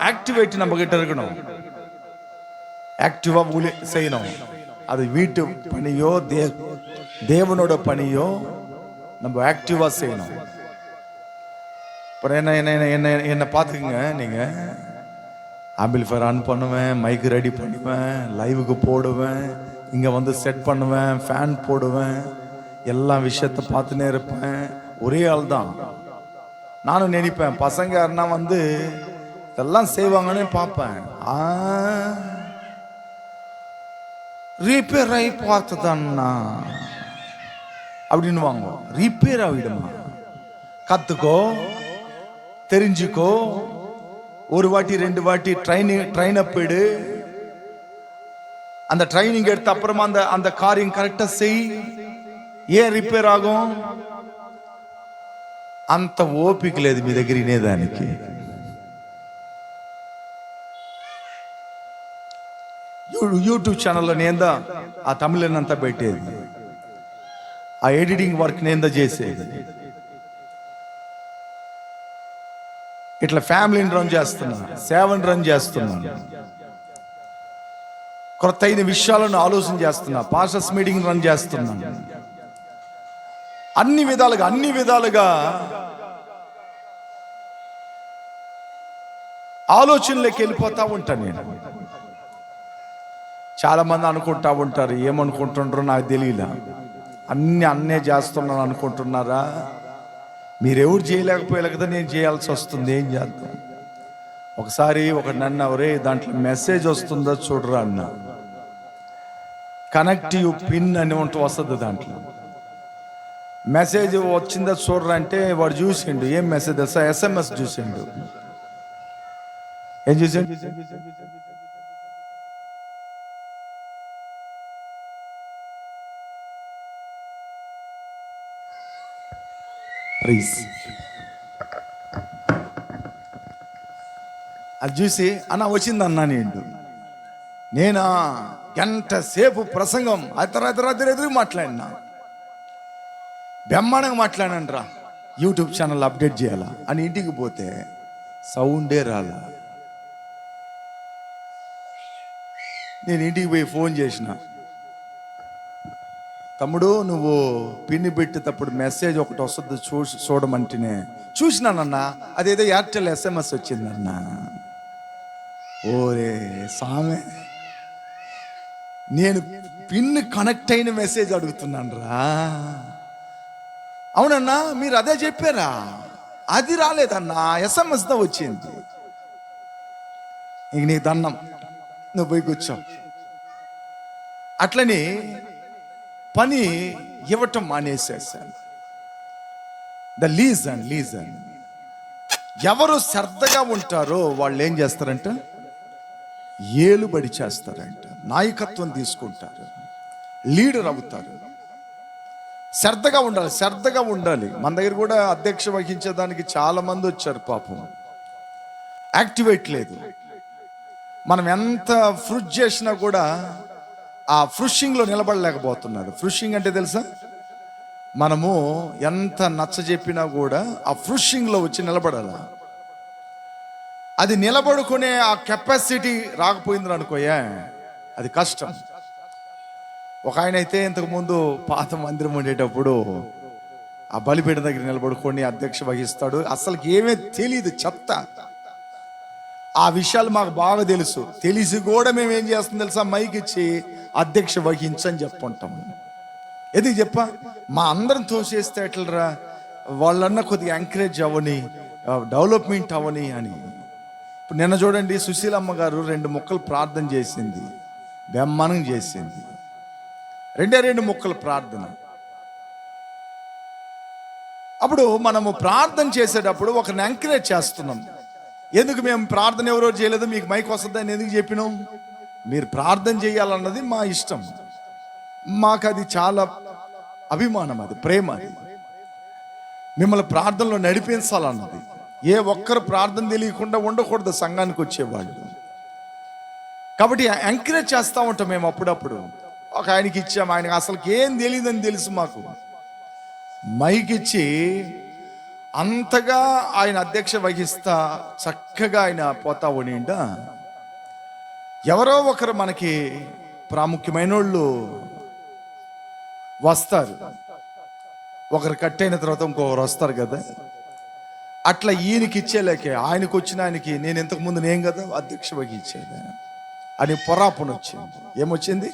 ஆக்டிவேட் நம்ம கிட்ட இருக்கணும். ஆக்டிவா செய்யணும். அது வீட்டு பணியோ தேவனோட பணியோ நம்ம ஆக்டிவா செய்யணும். அப்புறம் என்ன பார்த்துக்குங்க. நீங்க ஆம்பிளிஃபயர் ஆன் பண்ணுவேன், மைக் ரெடி பண்ணுவேன், லைவுக்கு போடுவேன், இங்க வந்து செட் பண்ணுவேன், ஃபேன் போடுவேன், எல்லா விஷயத்த பார்த்துனே இருப்பேன். ஒரே ஆள் தான். நானும் நினைப்பேன் பசங்க யாருன்னா வந்து இதெல்லாம் செய்வாங்கன்னு பார்ப்பேன். ரிப்பேர் ஆகி பார்த்ததான்னா அப்படின்னு வாங்குவோம். ரிப்பேர் ஆகிடுமா? கத்துக்கோ, தெரிஞ்சுக்கோ, ஒரு வாட்டி 2 வாட்டி ட்ரைன் அப் எடு. அந்த ட்ரைனிங் எடுத்த அப்புறமா அந்த காரியம் கரெக்டா செய். ఏం రిపేర్ ఆగం? అంత ఓపిక లేదు మీ దగ్గర వినేదానికి. యూట్యూబ్ ఛానల్లో నేందా ఆ తమిళనంతా పెట్టేది, ఆ ఎడిటింగ్ వర్క్ నేందా చేసేది. ఇట్లా ఫ్యామిలీని రన్ చేస్తున్నా, సేవని రన్ చేస్తున్నాను, కొత్త అయిన విషయాలను ఆలోచన చేస్తున్నా, పాస్టర్స్ మీటింగ్ రన్ చేస్తున్నాను. అన్ని విధాలుగా ఆలోచనలోకి వెళ్ళిపోతా ఉంటాను నేను. చాలా మంది అనుకుంటా ఉంటారు, ఏమనుకుంటుంటారో నాకు తెలియలా, అన్నే చేస్తున్నాను అనుకుంటున్నారా? మీరెవరు చేయలేకపోయే కదా నేను చేయాల్సి వస్తుంది, ఏం చేద్దాం? ఒకసారి ఒక నన్ను ఎవరే దాంట్లో మెసేజ్ వస్తుందో చూడరా అన్న, కనెక్టివ్ పిన్ అని వస్తుంది, దాంట్లో మెసేజ్ వచ్చిందో చూడరా అంటే వాడు చూసిండు. ఏం మెసేజ్? SMS చూసిండు. ఏం చూసిండు? అది చూసి అన్న వచ్చిందన్నా నేనా గంట సేపు ప్రసంగం ఎదురు మాట్లాడినా, బ్రహ్మాండంగా మాట్లాడాను రా, యూట్యూబ్ ఛానల్ అప్డేట్ చేయాలా అని ఇంటికి పోతే సౌండే రాలా. నేను ఇంటికి పోయి ఫోన్ చేసిన, తమ్ముడు నువ్వు పిన్ని పెట్టేటప్పుడు మెసేజ్ ఒకటి వస్తుంది చూడమంటేనే చూసినానన్నా, అదేదో ఎయిర్టెల్ SMS వచ్చిందన్నా. ఓరే సామె, నేను పిన్ కనెక్ట్ అయిన మెసేజ్ అడుగుతున్నాను రా. అవునన్నా మీరు అదే చెప్పారా? అది రాలేదన్నా, SMS తో వచ్చింది. ఇంక నీకు దండం, నువ్వు పోయి కూర్చో. అట్లని పని ఇవ్వటం మానేసేసాను. లీజన్ ఎవరు శ్రద్ధగా ఉంటారో వాళ్ళు ఏం చేస్తారంట, ఏలుబడి చేస్తారంట, నాయకత్వం తీసుకుంటారు, లీడర్ అవుతారు. శ్రద్ధగా ఉండాలి. మన దగ్గర కూడా అధ్యక్ష వహించేదానికి చాలా మంది వచ్చారు, పాపం యాక్టివేట్ లేదు. మనం ఎంత ఫ్రుష్ చేసినా కూడా ఆ ఫ్రుషింగ్లో నిలబడలేకపోతున్నారు. ఫ్రుషింగ్ అంటే తెలుసా? మనము ఎంత నచ్చ చెప్పినా కూడా ఆ ఫ్రుషింగ్లో వచ్చి నిలబడాల. అది నిలబడుకునే ఆ కెపాసిటీ రాకపోయింది అనుకోయా, అది కష్టం. ఒక ఆయన అయితే ఇంతకుముందు పాత మందిరం ఉండేటప్పుడు ఆ బలిపీఠ దగ్గర నిలబడుకొని అధ్యక్ష వహిస్తాడు. అసలు ఏమీ తెలియదు, చెత్త. ఆ విషయాలు మాకు బాగా తెలిసి కూడా మేము ఏం చేస్తాం తెలుసా, మైక్ ఇచ్చి అధ్యక్ష వహించని చెప్పుకుంటాము. ఎందుకు చెప్ప, మా అందరం తోసేస్తే ఎట్లరా, వాళ్ళన్నా కొద్దిగా ఎంకరేజ్ అవ్వని, డెవలప్మెంట్ అవ్వని అని. ఇప్పుడు నిన్న చూడండి, సుశీలమ్మ గారు 2 ముక్కలు ప్రార్థన చేసింది, బ్రహ్మాండం చేసింది. 2 ముక్కలు ప్రార్థన. అప్పుడు మనము ప్రార్థన చేసేటప్పుడు ఒకరిని ఎంకరేజ్ చేస్తున్నాం. ఎందుకు మేము ప్రార్థన ఎవరో చేయలేదు, మీకు మైక్ వస్తుందని ఎందుకు చెప్పినాం? మీరు ప్రార్థన చేయాలన్నది మా ఇష్టం, మాకు అది చాలా అభిమానం, అది ప్రేమ, అది మిమ్మల్ని ప్రార్థనలో నడిపించాలన్నది. ఏ ఒక్కరు ప్రార్థన తెలియకుండా ఉండకూడదు సంఘానికి వచ్చేవాళ్ళు. కాబట్టి ఎంకరేజ్ చేస్తూ ఉంటాం మేము. అప్పుడప్పుడు ఒక ఆయనకి ఇచ్చాము, ఆయనకి అసలు ఏం తెలియదని తెలుసు, మాకు మైక్ ఇచ్చి అంతగా ఆయన అధ్యక్ష వహిస్తా చక్కగా ఆయన పోతా ఉనిండా. ఎవరో ఒకరు మనకి ప్రాముఖ్యమైన వాళ్ళు వస్తారు, ఒకరు కట్ అయిన తర్వాత ఇంకొకరు వస్తారు కదా. అట్లా ఈయనకి ఇచ్చేలేకే ఆయనకు వచ్చిన ఆయనకి నేను ఇంతకుముందు నేను కదా అధ్యక్ష వహించేది అని పొరాపున వచ్చింది. ఏమొచ్చింది?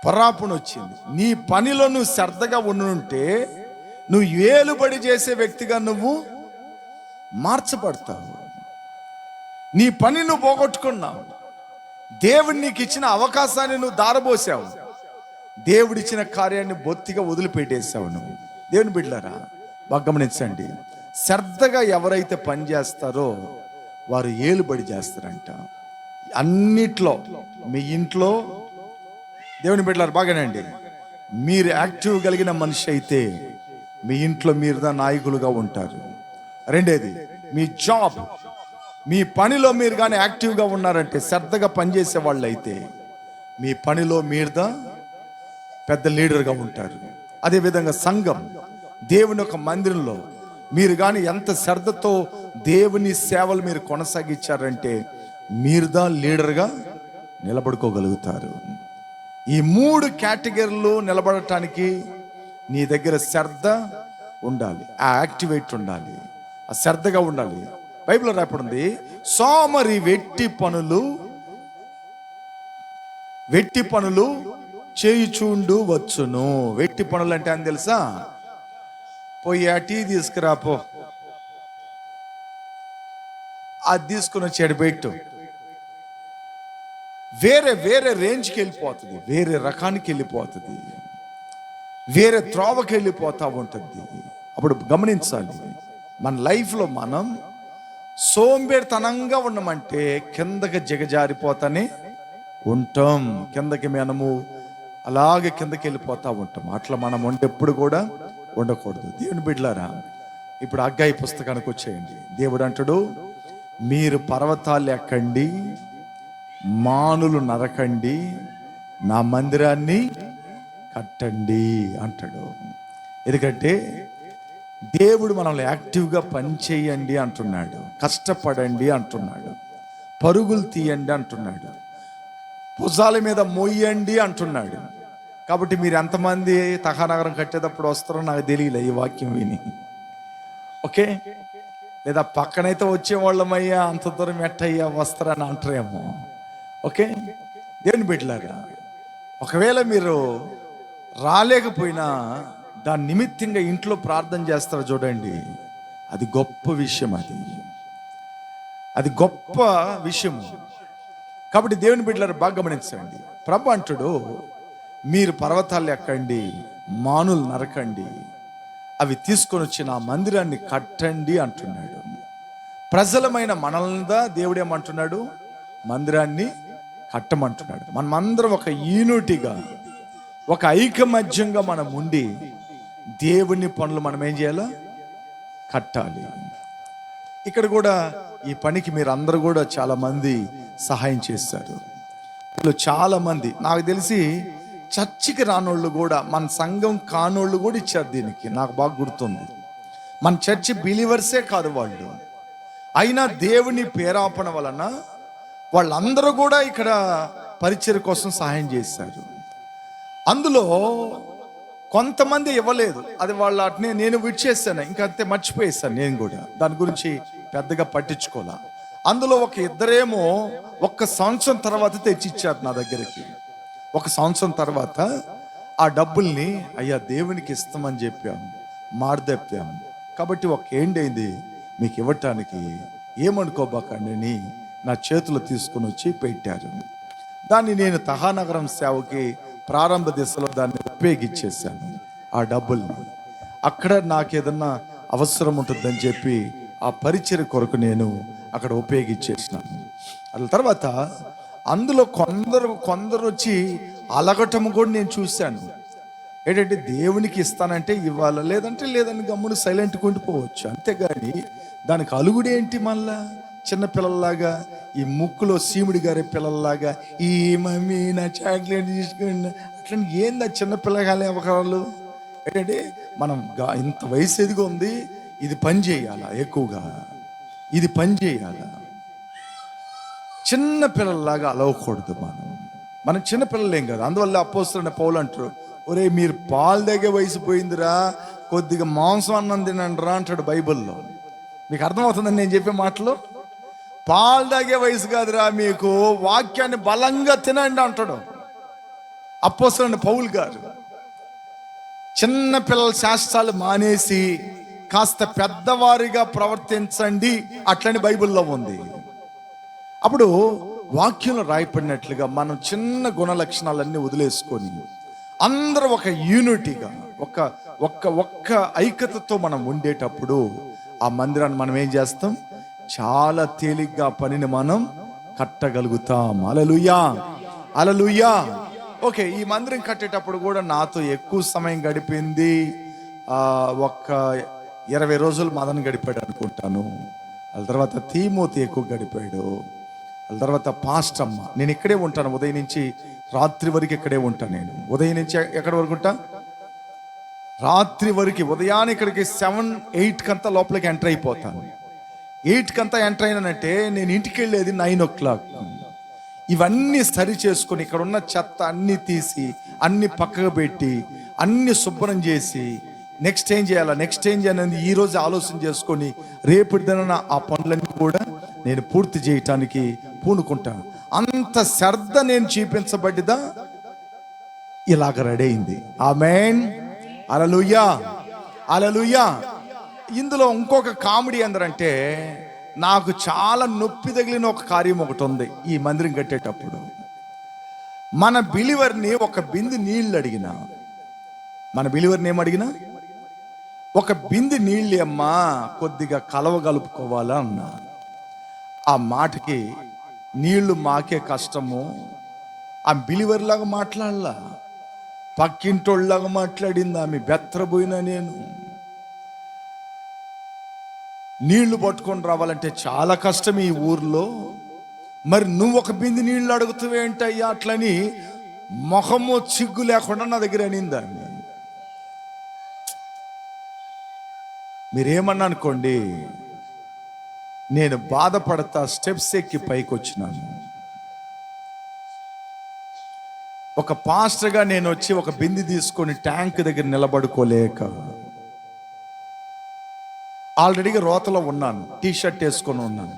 పొరాపున వచ్చింది. నీ పనిలో నువ్వు శ్రద్ధగా ఉండుంటే నువ్వు ఏలుబడి చేసే వ్యక్తిగా నువ్వు మార్చబడతావు. నీ పని నువ్వు పోగొట్టుకున్నావు, దేవుడు నీకు ఇచ్చిన అవకాశాన్ని నువ్వు దారబోసావు, దేవుడిచ్చిన కార్యాన్ని బొత్తిగా వదిలిపెట్టేసావు నువ్వు. దేవుని బిడ్డలారా, బాగా గమనించండి. శ్రద్ధగా ఎవరైతే పని చేస్తారో వారు ఏలుబడి చేస్తారంట అన్నిట్లో. మీ ఇంట్లో దేవుని బిడ్డలారు బాగానండి, మీరు యాక్టివ్ కలిగిన మనిషి అయితే మీ ఇంట్లో మీరు నాయకులుగా ఉంటారు. రెండేది, మీ జాబ్, మీ పనిలో మీరు కానీ యాక్టివ్గా ఉన్నారంటే, శ్రద్ధగా పనిచేసే వాళ్ళు అయితే మీ పనిలో మీరు పెద్ద లీడర్గా ఉంటారు. అదేవిధంగా సంఘం, దేవుని యొక్క మందిరంలో మీరు కానీ ఎంత శ్రద్ధతో దేవుని సేవలు మీరు కొనసాగించారంటే మీరు లీడర్గా నిలబడుకోగలుగుతారు. ఈ 3 కేటగిరీలు నిలబడటానికి నీ దగ్గర శ్రద్ధ ఉండాలి, ఆ యాక్టివేట్ ఉండాలి, ఆ శ్రద్ధగా ఉండాలి. బైబిల్లో రాయబడింది, సోమరి వెట్టి పనులు చేయుచుండు వచ్చును. వెట్టి పనులు అంటే అని తెలుసా? పోయి ఆ టీ తీసుకురాపో, అది తీసుకుని వచ్చి పెట్టు. వేరే రేంజ్కి వెళ్ళిపోతుంది, వేరే రకానికి వెళ్ళిపోతుంది, వేరే త్రోవకి వెళ్ళిపోతూ ఉంటుంది. అప్పుడు గమనించాలి, మన లైఫ్లో మనం సోంబేరితనంగా ఉన్నామంటే కిందకి దిగజారిపోతానే ఉంటాం, కిందకి మనము అలాగే కిందకి వెళ్ళిపోతూ ఉంటాం. అట్లా మనం ఎప్పుడు కూడా ఉండకూడదు. దేవుని బిడ్డలారా, ఇప్పుడు హగ్గయి పుస్తకానికి వచ్చేయండి. దేవుడు అంటాడు, మీరు పర్వతాలు ఎక్కండి, మానులు నరకండి, నా మందిరాన్ని కట్టండి అంటాడు. ఎందుకంటే దేవుడు మనల్ని యాక్టివ్గా పని చేయండి అంటున్నాడు, కష్టపడండి అంటున్నాడు, పరుగులు తీయండి అంటున్నాడు, భుజాల మీద మోయండి అంటున్నాడు. కాబట్టి మీరు ఎంతమంది తహానగరం కట్టేటప్పుడు వస్తారో నాకు తెలియలే ఈ వాక్యం విని. ఓకే, లేదా పక్కనైతే వచ్చేవాళ్ళమయ్యా అంత దూరం ఎట్టయ్యా వస్తారని అంటారేమో. ఓకే, దేవుని బిడ్డలారా, ఒకవేళ మీరు రాలేకపోయినా దాని నిమిత్తంగా ఇంట్లో ప్రార్థన చేస్తారు చూడండి, అది గొప్ప విషయం, అది గొప్ప విషయం. కాబట్టి దేవుని బిడ్డలారా బాగా గమనించండి. ప్రభు అంటాడు, మీరు పర్వతాలు ఎక్కండి, మానులు నరకండి, అవి తీసుకొని వచ్చి నా మందిరాన్ని కట్టండి అంటున్నాడు. ప్రజలమైన మనల్ని దేవుడు ఏమంటున్నాడు? మందిరాన్ని కట్టమంటున్నాడు. మనమందరం ఒక యూనిటీగా, ఒక ఐకమత్యంగా మనం ఉండి దేవుని పనులు మనం ఏం చేయాలో కట్టాలి. ఇక్కడ కూడా ఈ పనికి మీరు అందరూ కూడా చాలా మంది సహాయం చేశారు. చాలా మంది నాకు తెలిసి చర్చికి రానోళ్ళు కూడా, మన సంఘం కానోళ్ళు కూడా ఇచ్చారు దీనికి. నాకు బాగా గుర్తుంది. మన చర్చి బిలీవర్సే కాదు వాళ్ళు, అయినా దేవుని పేరాపణ వలన వాళ్ళందరూ కూడా ఇక్కడ పరిచర్య కోసం సహాయం చేశారు. అందులో కొంతమంది ఇవ్వలేదు, అది వాళ్ళ అట్నే నేను విడిచేసాను, ఇంకంతే మర్చిపోయేసాను. నేను కూడా దాని గురించి పెద్దగా పట్టించుకోలే. అందులో ఒక ఇద్దరేమో 1 సంవత్సరం తర్వాత తెచ్చిచ్చారు నా దగ్గరికి. 1 సంవత్సరం తర్వాత ఆ డబ్బుల్ని అయ్యా దేవునికి ఇస్తామని చెప్పాము, మార్దెప్పాము. కాబట్టి ఏండైంది మీకు ఇవ్వటానికి, ఏమనుకోబాకండి అని నా చేతులు తీసుకుని వచ్చి పెట్టారు. దాన్ని నేను తహానగరం సేవకి ప్రారంభ దశలో దాన్ని ఉపయోగించేశాను. ఆ డబ్బుల్ని అక్కడ నాకు ఏదన్నా అవసరం ఉంటుందని చెప్పి ఆ పరిచర్య కొరకు నేను అక్కడ ఉపయోగించేసినాను. అలా తర్వాత అందులో కొందరు వచ్చి అలగటం కూడా నేను చూశాను. ఏంటంటే దేవునికి ఇస్తానంటే ఇవ్వాలి, లేదని గమ్మును సైలెంట్గా ఉండిపోవచ్చు. అంతేగాని దానికి అలుగుడేంటి? మళ్ళా చిన్నపిల్లల్లాగా, ఈ ముక్కులో సీముడి గారే పిల్లల్లాగా, ఈ మమ్మీ నా చాక్లెట్ తీసుకోండి అట్లా ఏందా చిన్నపిల్లగాలే ఒకళ్ళు. ఏంటంటే మనం ఇంత వయసు ఎదిగా ఉంది, ఇది పని చేయాలా, ఎక్కువగా ఇది పని చేయాలా. చిన్న పిల్లల్లాగా అలవకూడదు. మనం చిన్నపిల్లలేం కదా. అందువల్ల అపోస్తలుడైన పౌలు అంటారు, ఒరే మీరు పాలు దగ్గర వయసు పోయిందిరా, కొద్దిగా మాంసం అన్నం తినండి రా అంటాడు బైబిల్లో. మీకు అర్థమవుతుందని నేను చెప్పే మాటలు? పాలు తాగే వయసు కాదురా మీకు, వాక్యాన్ని బలంగా తినండి అంటాడు అపోస్తలుడైన పౌలు గారు. చిన్న పిల్లల శాస్త్రాలు మానేసి కాస్త పెద్దవారిగా ప్రవర్తించండి అట్లని బైబిల్లో ఉంది. అప్పుడు వాక్యంలో రాయపడినట్లుగా మనం చిన్న గుణ లక్షణాలన్నీ వదిలేసుకొని అందరూ ఒక యూనిటీగా ఒక్క ఒక్క ఒక్క ఐక్యతతో మనం ఉండేటప్పుడు ఆ మందిరాన్ని మనం ఏం చేస్తాం, చాలా తేలిగ్గా పనిని మనం కట్టగలుగుతాం. హల్లెలూయా, హల్లెలూయా. ఓకే, ఈ మందిరం కట్టేటప్పుడు కూడా నాతో ఎక్కువ సమయం గడిపింది ఒక్క 20 రోజులు మదన్ గడిపాడు అనుకుంటాను. ఆ తర్వాత తీమోతి ఎక్కువ గడిపాడు. ఆ తర్వాత పాస్టమ్మ. నేను ఇక్కడే ఉంటాను, ఉదయం నుంచి రాత్రి వరకు ఇక్కడే ఉంటాను. నేను ఉదయం నుంచి ఎక్కడి వరకు ఉంటా, రాత్రి వరకు. ఉదయాన్ని ఇక్కడికి 7-8 కంతా లోపలికి ఎంటర్ అయిపోతాను. 8 కంతా ఎంటర్ అయినానంటే నేను ఇంటికి వెళ్ళేది 9 o'clock. ఇవన్నీ సరి చేసుకొని ఇక్కడ ఉన్న చెత్త అన్నీ తీసి అన్ని పక్కకు పెట్టి అన్ని శుభ్రం చేసి నెక్స్ట్ ఏం చేయాలని ఈ రోజు ఆలోచన చేసుకొని రేపటి దిన ఆ పనులన్నీ కూడా నేను పూర్తి చేయటానికి పూనుకుంటాను. అంత శ్రద్ధ నేను చూపించబడ్డదా ఇలాగ రెడీ అయింది. ఆమేన్, హల్లెలూయా, హల్లెలూయా. ఇందులో ఇంకొక కామెడీ ఏంటంటే, నాకు చాలా నొప్పి తగిలిన ఒక కార్యం ఒకటి ఉంది. ఈ మందిరం కట్టేటప్పుడు మన బిలీవర్ని ఒక బింది నీళ్ళు అడిగిన, ఏమడిగినా, ఒక బింది నీళ్ళు అమ్మా కొద్దిగా కలవగలుపుకోవాలా అన్నా. ఆ మాటకి నీళ్లు మాకే కష్టము, ఆ బిలీవర్ లాగా మాట్లాడలా, పక్కింటోళ్ళలాగా మాట్లాడింది ఆమె. బెత్తరపోయినా నేను నీళ్లు పట్టుకొని రావాలంటే చాలా కష్టం ఈ ఊర్లో, మరి నువ్వు ఒక బింది నీళ్లు అడుగుతావేంటయ్యా అట్లని మొహము చిగ్గు లేకుండా నా దగ్గర అనిందాన్ని. మీరేమన్నా అనుకోండి, నేను బాధపడతా స్టెప్స్ ఎక్కి పైకి వచ్చినాను. ఒక పాస్టర్గా నేను వచ్చి ఒక బింది తీసుకొని ట్యాంక్ దగ్గర నిలబడుకోలేక ఆల్రెడీగా రోతలో ఉన్నాను. టీ షర్ట్ వేసుకొని ఉన్నాను,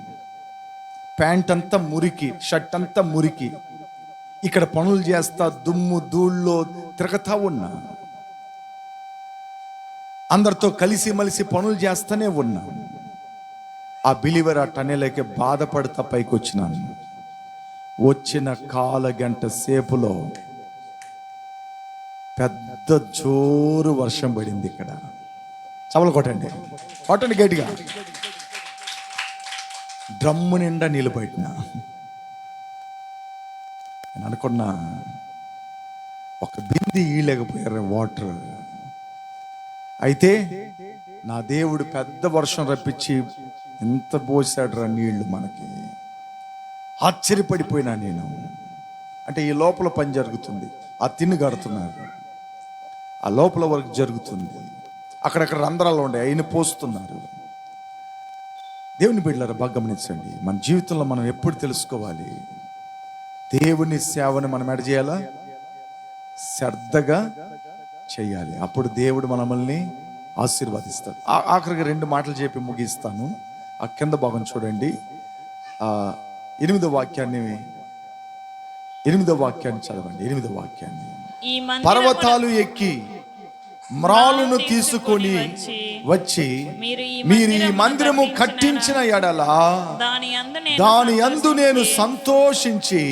ప్యాంట్ అంతా మురికి, షర్ట్ అంతా మురికి. ఇక్కడ పనులు చేస్తా దుమ్ము ధూళ్ళలో తిరగతా ఉన్నా, అందరితో కలిసి మలిసి పనులు చేస్తానే ఉన్నా. ఆ బిలీవర్ ఆ టనెలకి బాధపడతా పైకి వచ్చినాను. వచ్చిన గంట సేపులో పెద్ద జోరు వర్షం పడింది. ఇక్కడ చవలు కొట్టండి గట్టిగా. డ్రమ్ము నిండా నీళ్ళు పట్టినా. నేను అనుకున్నా, ఒక బింది ఈలేకపోయారు వాటర్. అయితే నా దేవుడు పెద్ద వర్షం రప్పించి ఎంత పోసాడు నీళ్లు మనకి. ఆశ్చర్యపడిపోయినా నేను. అంటే ఈ లోపల పని జరుగుతుంది, ఆ తిన్ను కడుతున్నారు, ఆ లోపల వరకు జరుగుతుంది, అక్కడక్కడ రంధ్రాలు ఉండే అయిన పోస్తున్నారు. దేవుని బిడ్డలారా బాగా గమనించండి, మన జీవితంలో మనం ఎప్పుడు తెలుసుకోవాలి, దేవుని సేవని మనం ఎడ చేయాలా, శ్రద్ధగా చేయాలి. అప్పుడు దేవుడు మనల్ని ఆశీర్వదిస్తాడు. ఆఖరికి 2 మాటలు చెప్పి ముగిస్తాను. ఆ కింద భాగం చూడండి, 8వ వాక్యాన్ని చదవండి. 8వ వాక్యాన్ని, పర్వతాలు ఎక్కి మ్రాలును తీసుకొని వచ్చి మీరు ఈ మందిరము కట్టించిన ఎడల దాని యందు నేను సంతోషించి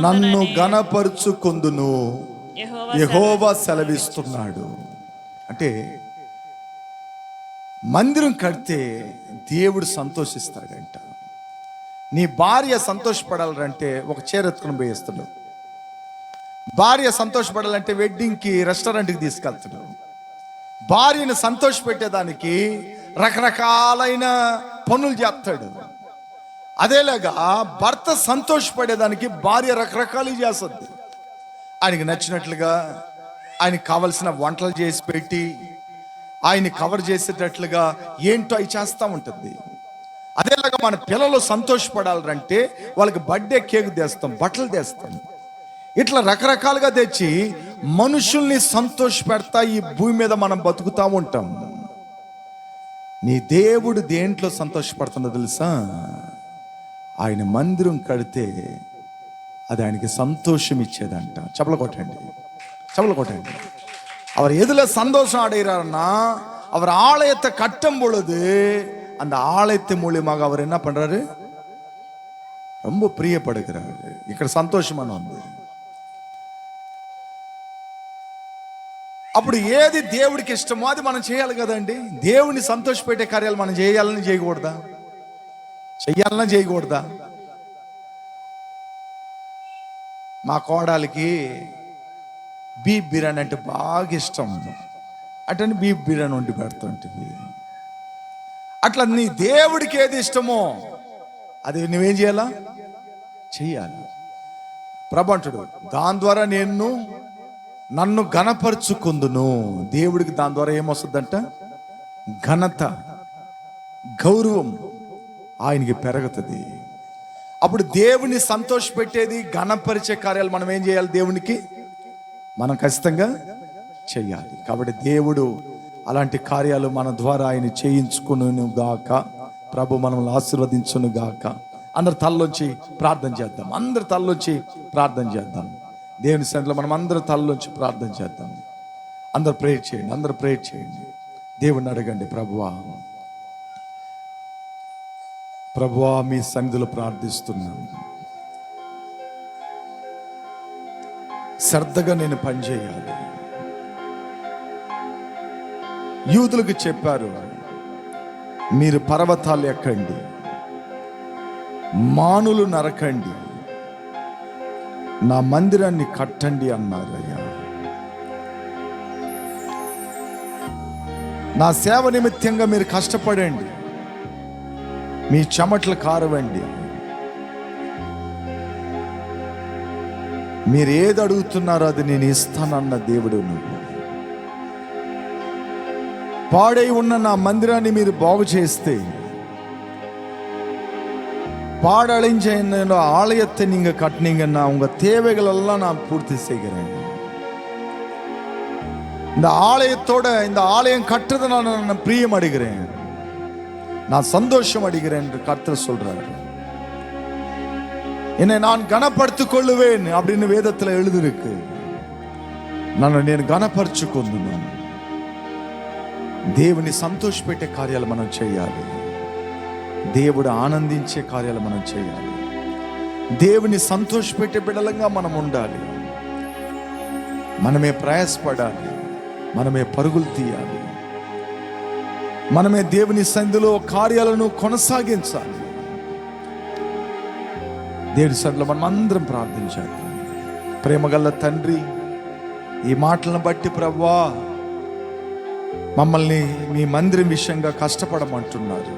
నన్ను గణపరుచుకొందును యెహోవా సెలవిస్తున్నాడు. అంటే మందిరం కడితే దేవుడు సంతోషిస్తాడంట. నీ భార్య సంతోషపడాలంటే ఒక చీర ఎత్తుకుని పోయేస్తాడు. భార్య సంతోషపడాలంటే వెడ్డింగ్కి రెస్టారెంట్కి తీసుకెళ్తాడు. భార్యను సంతోషపెట్టేదానికి రకరకాలైన పనులు చేస్తాడు. అదేలాగా భర్త సంతోషపడేదానికి భార్య రకరకాలు చేస్తుంది. ఆయనకి నచ్చినట్లుగా ఆయనకి కావలసిన వంటలు చేసి పెట్టి ఆయన్ని కవర్ చేసేటట్లుగా ఏంటో అవి చేస్తూ ఉంటుంది. అదేలాగా మన పిల్లలు సంతోషపడాలంటే వాళ్ళకి బర్త్డే కేక్ తెస్తాం, బట్టలు తెస్తాం. ఇట్లా రకరకాలుగా తెచ్చి మనుషుల్ని సంతోష పెడతా ఈ భూమి మీద మనం బతుకుతా ఉంటాం. నీ దేవుడు దేంట్లో సంతోషపడుతుందో తెలుసా? ఆయన మందిరం కడితే అది ఆయనకి సంతోషం ఇచ్చేదంట. చప్పలు కొట్టండి. அவர் எதுல சந்தோஷம் அடைகிறார்னா, அவர் ஆலயத்தை கட்டும் பொழுது அந்த ஆலயத்து மூலியமாக அவர் என்ன பண்றாரு, ரொம்ப பிரியப்படுகிறாரு. ఇక్కడ సంతోషం అని ఉంది. అప్పుడు ఏది దేవుడికి ఇష్టమో అది మనం చేయాలి కదండి. దేవుని సంతోషపెట్టే కార్యాలు మనం చేయాలని చేయకూడదా? చెయ్యాలన్నా చేయకూడదా? మా కోడలికి బీఫ్ బిర్యానీ అంటే బాగా ఇష్టం, అటని బీఫ్ బిర్యానీ వండి పెడుతుంటుంది. అట్లా నీ దేవుడికి ఏది ఇష్టమో అది నువ్వేం చేయాలా? చెయ్యాలి. ప్రభు అంటాడు, దాని ద్వారా నన్ను ఘనపరుచుకుందును. దేవుడికి దాని ద్వారా ఏమొస్తుందంట? ఘనత, గౌరవం ఆయనకి పెరుగుతుంది. అప్పుడు దేవుని సంతోషపెట్టేది, ఘనపరిచే కార్యాలు మనం ఏం చేయాలి? దేవునికి మనం ఖచ్చితంగా చెయ్యాలి. కాబట్టి దేవుడు అలాంటి కార్యాలు మన ద్వారా ఆయన చేయించుకును గాక. ప్రభు మనల్ని ఆశీర్వదించును గాక. అందరి తలలోంచి ప్రార్థన చేద్దాం. అందరి తలలోంచి ప్రార్థన చేద్దాం. దేవుని సన్నిధిలో మనం అందరి తలలోంచి ప్రార్థన చేద్దాం. అందరు ప్రేయర్ చేయండి. అందరు ప్రేయర్ చేయండి. దేవుణ్ణి అడగండి, ప్రభువా మీ సన్నిధిలో ప్రార్థిస్తున్నాను. శ్రద్ధగా నేను పనిచేయాలి. యూదులకు చెప్పారు, మీరు పర్వతాలు ఎక్కండి, మానులు నరకండి, నా మందిరాన్ని కట్టండి అన్నారయ్యా. నా సేవ నిమిత్తంగా మీరు కష్టపడండి, మీ చెమట్లు కారవండి. మీరు ఏది అడుగుతున్నారో అది నేను ఇస్తానన్న దేవుడు నువ్వు. పాడై ఉన్న నా మందిరాన్ని మీరు బాగు చేస్తే, பாடழிஞ்ச ஆலயத்தை நீங்க கட்டினீங்கன்னா உங்க தேவைகள் எல்லாம் நான் பூர்த்தி செய்கிறேன். இந்த ஆலயத்தோட இந்த ஆலயம் கட்டுறதுனால நான் பிரியம் அடைகிறேன், நான் சந்தோஷம் அடைகிறேன் என்று கர்த்தர் சொல்றாரு. என்னை நான் கனப்படுத்திக் கொள்ளுவேன் அப்படின்னு வேதத்துல எழுதிருக்கு. నేను గణపరచుకుంటున్నాను. దేవుని సంతోషపెట్టే కార్యాలు మనం చేయాలి. దేవుడు ఆనందించే కార్యాలు మనం చేయాలి. దేవుని సంతోషపెట్టే బిడ్డలంగా మనం ఉండాలి. మనమే ప్రయాసపడాలి, మనమే పరుగులు తీయాలి, మనమే దేవుని సన్నిధిలో కార్యాలను కొనసాగించాలి. దేవుని సన్నిధిలో మనం అందరం ప్రార్థించాలి. ప్రేమగల్ల తండ్రి, ఈ మాటలను బట్టి ప్రభువా మమ్మల్ని మీ మందిరం విషయంగా కష్టపడమంటున్నారు.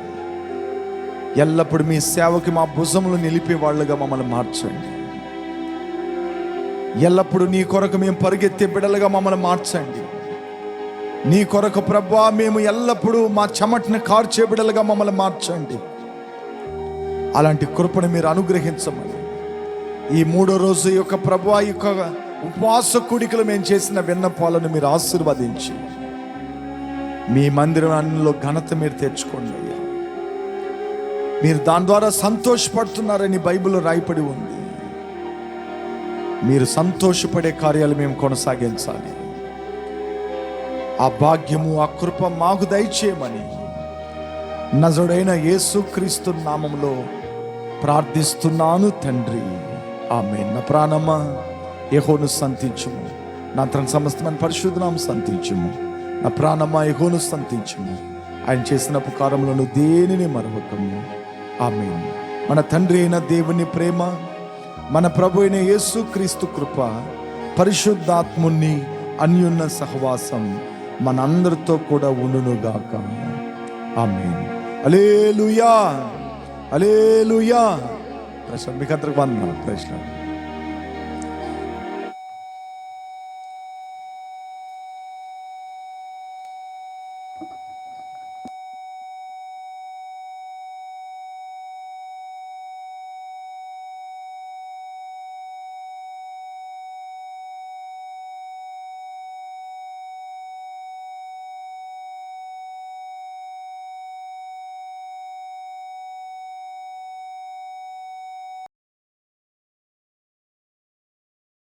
ఎల్లప్పుడు మీ సేవకి మా భుజములు నిలిపే వాళ్ళుగా మమ్మల్ని మార్చండి. ఎల్లప్పుడు నీ కొరకు మేము పరిగెత్తే బిడలుగా మమ్మల్ని మార్చండి. నీ కొరకు ప్రభువా మేము ఎల్లప్పుడూ మా చెమటని కార్చే బిడలుగా మమ్మల్ని మార్చండి. అలాంటి కృపను మీరు అనుగ్రహించమని ఈ 3వ రోజు యొక్క ప్రభువా యొక్క ఉపవాస కూడికలు మేము చేసిన విన్నపాలను మీరు ఆశీర్వదించి మీ మందిరంలో ఘనత మీరు తెచ్చుకోండి అయ్యా. మీరు దాని ద్వారా సంతోషపడుతున్నారని బైబిల్లో రాయబడి ఉంది. మీరు సంతోషపడే కార్యాలు మేము కొనసాగించాలి. ఆ భాగ్యము, ఆ కృప మాకు దయచేయమని నజరుడైన యేసుక్రీస్తు నామములో ప్రార్థిస్తున్నాను తండ్రి, ఆమేన్. నా ప్రాణమా యెహోవాను స్తుతించుము, నా తన సమస్తమైన పరిశుద్ధనామమును స్తుతించుము. నా ప్రాణమా యెహోవాను స్తుతించుము, ఆయన చేసిన ఉపకారములను దేనిని మరవకము. ఆమేన్. మన తండ్రి అయిన దేవుని ప్రేమ, మన ప్రభు అయిన యేసుక్రీస్తు కృప, పరిశుద్ధాత్ముని అన్యోన్య సహవాసం మనందరితో కూడా ఉండునుగాక. ఆమేన్. హల్లెలూయా, హల్లెలూయా. ప్రశాంత్ మీకు అందరికి వందనాలు. Praise lord.